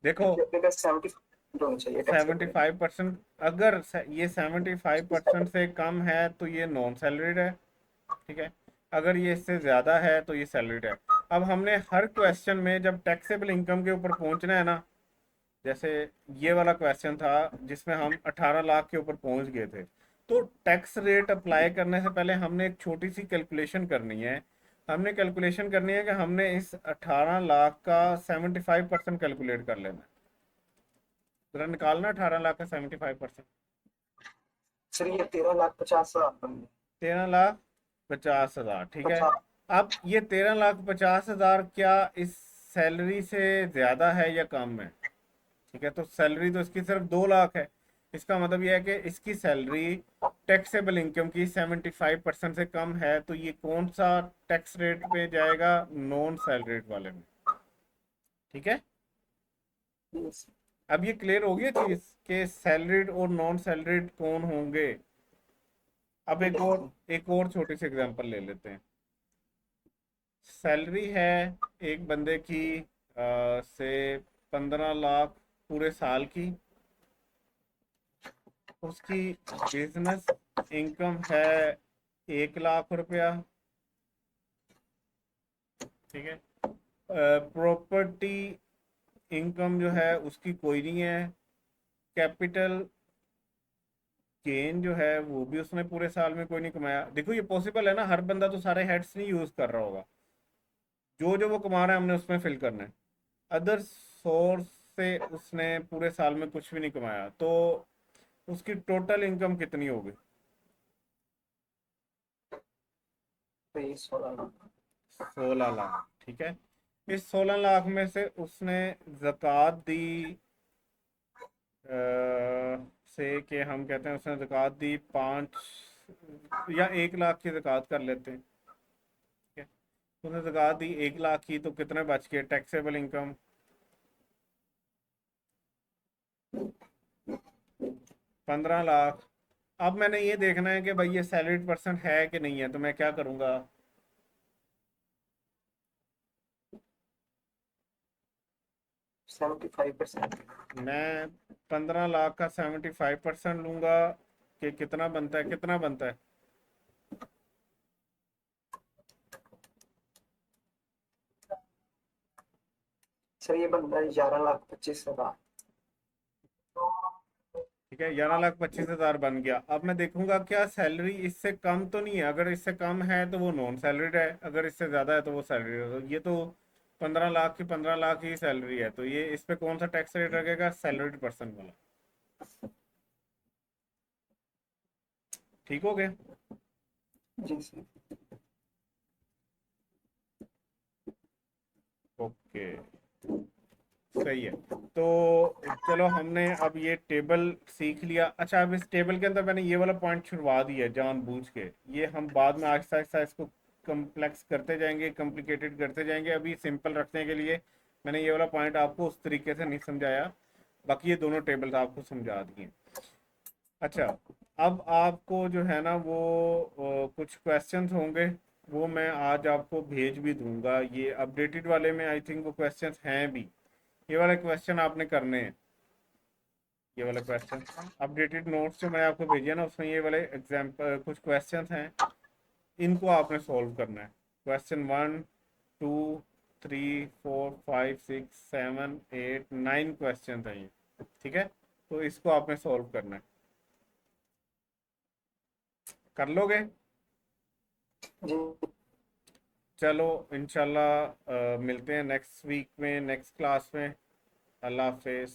देखो क्योंकि अपने पास 70% होना चाहिए सेवेंटी टैक्सेबल। फाइव परसेंट अगर ये 75% से कम है तो ये नॉन सैलरीड है। ठीक है, अगर ये इससे ज़्यादा है तो ये सैलरीड है। अब हमने हर क्वेश्चन में जब टैक्सेबल इनकम के ऊपर पहुंचना है ना, जैसे ये वाला क्वेश्चन था जिसमें हम 18 लाख के ऊपर पहुंच गए थे, तो टैक्स रेट अप्लाई करने से पहले हमने एक छोटी सी कैलकुलेशन करनी है। हमने कैलकुलेशन करनी है कि हमने इस 18 लाख का 75% कैलकुलेट कर लेना है। जरा निकालना 18 लाख का 75%। सर ये 13,50,000 बन गए। 13,50,000। ठीक है, 50। अब ये 13,50,000 क्या इस सैलरी से ज़्यादा है या कम है। ठीक है, तो सैलरी तो इसकी सिर्फ 2 लाख है। इसका मतलब यह है कि इसकी सैलरी टैक्सेबल इनकम की 75% से कम है, तो ये कौन सा टैक्स रेट पे जाएगा, नॉन सैलरीड वाले में। ठीक है, Yes। अब ये क्लियर हो गया चीज कि सैलरीड और नॉन सैलरीड कौन होंगे। अब एक और छोटी सी एग्जांपल ले लेते हैं। सैलरी है एक बंदे की से 15 लाख पूरे साल की, उसकी बिजनेस इनकम है 1 लाख रुपया। ठीक है, प्रॉपर्टी इनकम जो है उसकी कोई नहीं है। कैपिटल गेन जो है वो भी उसने पूरे साल में कोई नहीं कमाया। देखो ये पॉसिबल है ना, हर बंदा तो सारे हेड्स नहीं यूज कर रहा होगा, जो जो वो कमा रहा है हमने उसमें फिल करना है। अदर सोर्स से उसने पूरे साल में कुछ भी नहीं कमाया, तो उसकी टोटल इनकम कितनी होगी। तो ये 16 लाख। 16 लाख। ठीक है, इस 16 लाख में से उसने जक़ात दी, से कि हम कहते हैं उसने ज़कात दी 5 या 1 लाख की ज़कात कर लेते हैं। ठीक है, उसने ज़कात दी 1 लाख की, तो कितने बच गए टैक्सेबल इनकम, 15 लाख। अब मैंने ये देखना है कि भाई ये सैलरीड पर्सन है कि नहीं है, तो मैं क्या करूँगा। 75%। मैं 15 लाख का 75% लूँगा, कि कितना बनता है, कितना बनता है। सर ये बन रहा है 11,25,000। ठीक है, 11,25,000 बन गया। अब मैं देखूंगा क्या सैलरी इससे कम तो नहीं है। अगर इससे कम है तो वो नॉन सैलरीड है, अगर इससे ज़्यादा है तो वो सैलरी है। तो ये तो 15 लाख की 15 लाख ही सैलरी है, तो ये इस पे कौन सा टैक्स रेट लगेगा? सैलरीड पर्सन वाला। ठीक हो गया? जी सर। ओके, सही है। तो चलो, हमने अब ये टेबल सीख लिया। अच्छा, अब इस टेबल के अंदर मैंने ये वाला पॉइंट छुड़वा दिया जानबूझ के। ये हम बाद में आहिस्ता आहिस्ता इसको कम्प्लेक्स करते जाएंगे, कॉम्प्लिकेटेड करते जाएंगे। अभी सिंपल रखने के लिए मैंने ये वाला पॉइंट आपको उस तरीके से नहीं समझाया। बाकी ये दोनों टेबल्स आपको समझा दिए। अच्छा, अब आपको जो है ना वो कुछ क्वेश्चंस होंगे, वो मैं आज आपको भेज भी दूंगा। ये अपडेटेड वाले में आई थिंक वो क्वेश्चंस हैं भी। ये वाले क्वेश्चन आपने करने हैं। ये वाले क्वेश्चन अपडेटेड नोट्स जो मैंने आपको भेजे ना, उसमें ये वाले एग्जाम्पल कुछ क्वेश्चंस हैं, इनको आपने सॉल्व करना है। क्वेश्चन 1, 2, 3, 4, 5, 6, 7, 8, 9 क्वेश्चन हैं ये। ठीक है, तो इसको आपने सॉल्व करना है। कर लोगे? जी चलो, इंशाल्लाह मिलते हैं नेक्स्ट वीक में, नेक्स्ट क्लास में। अल्लाह हाफिज।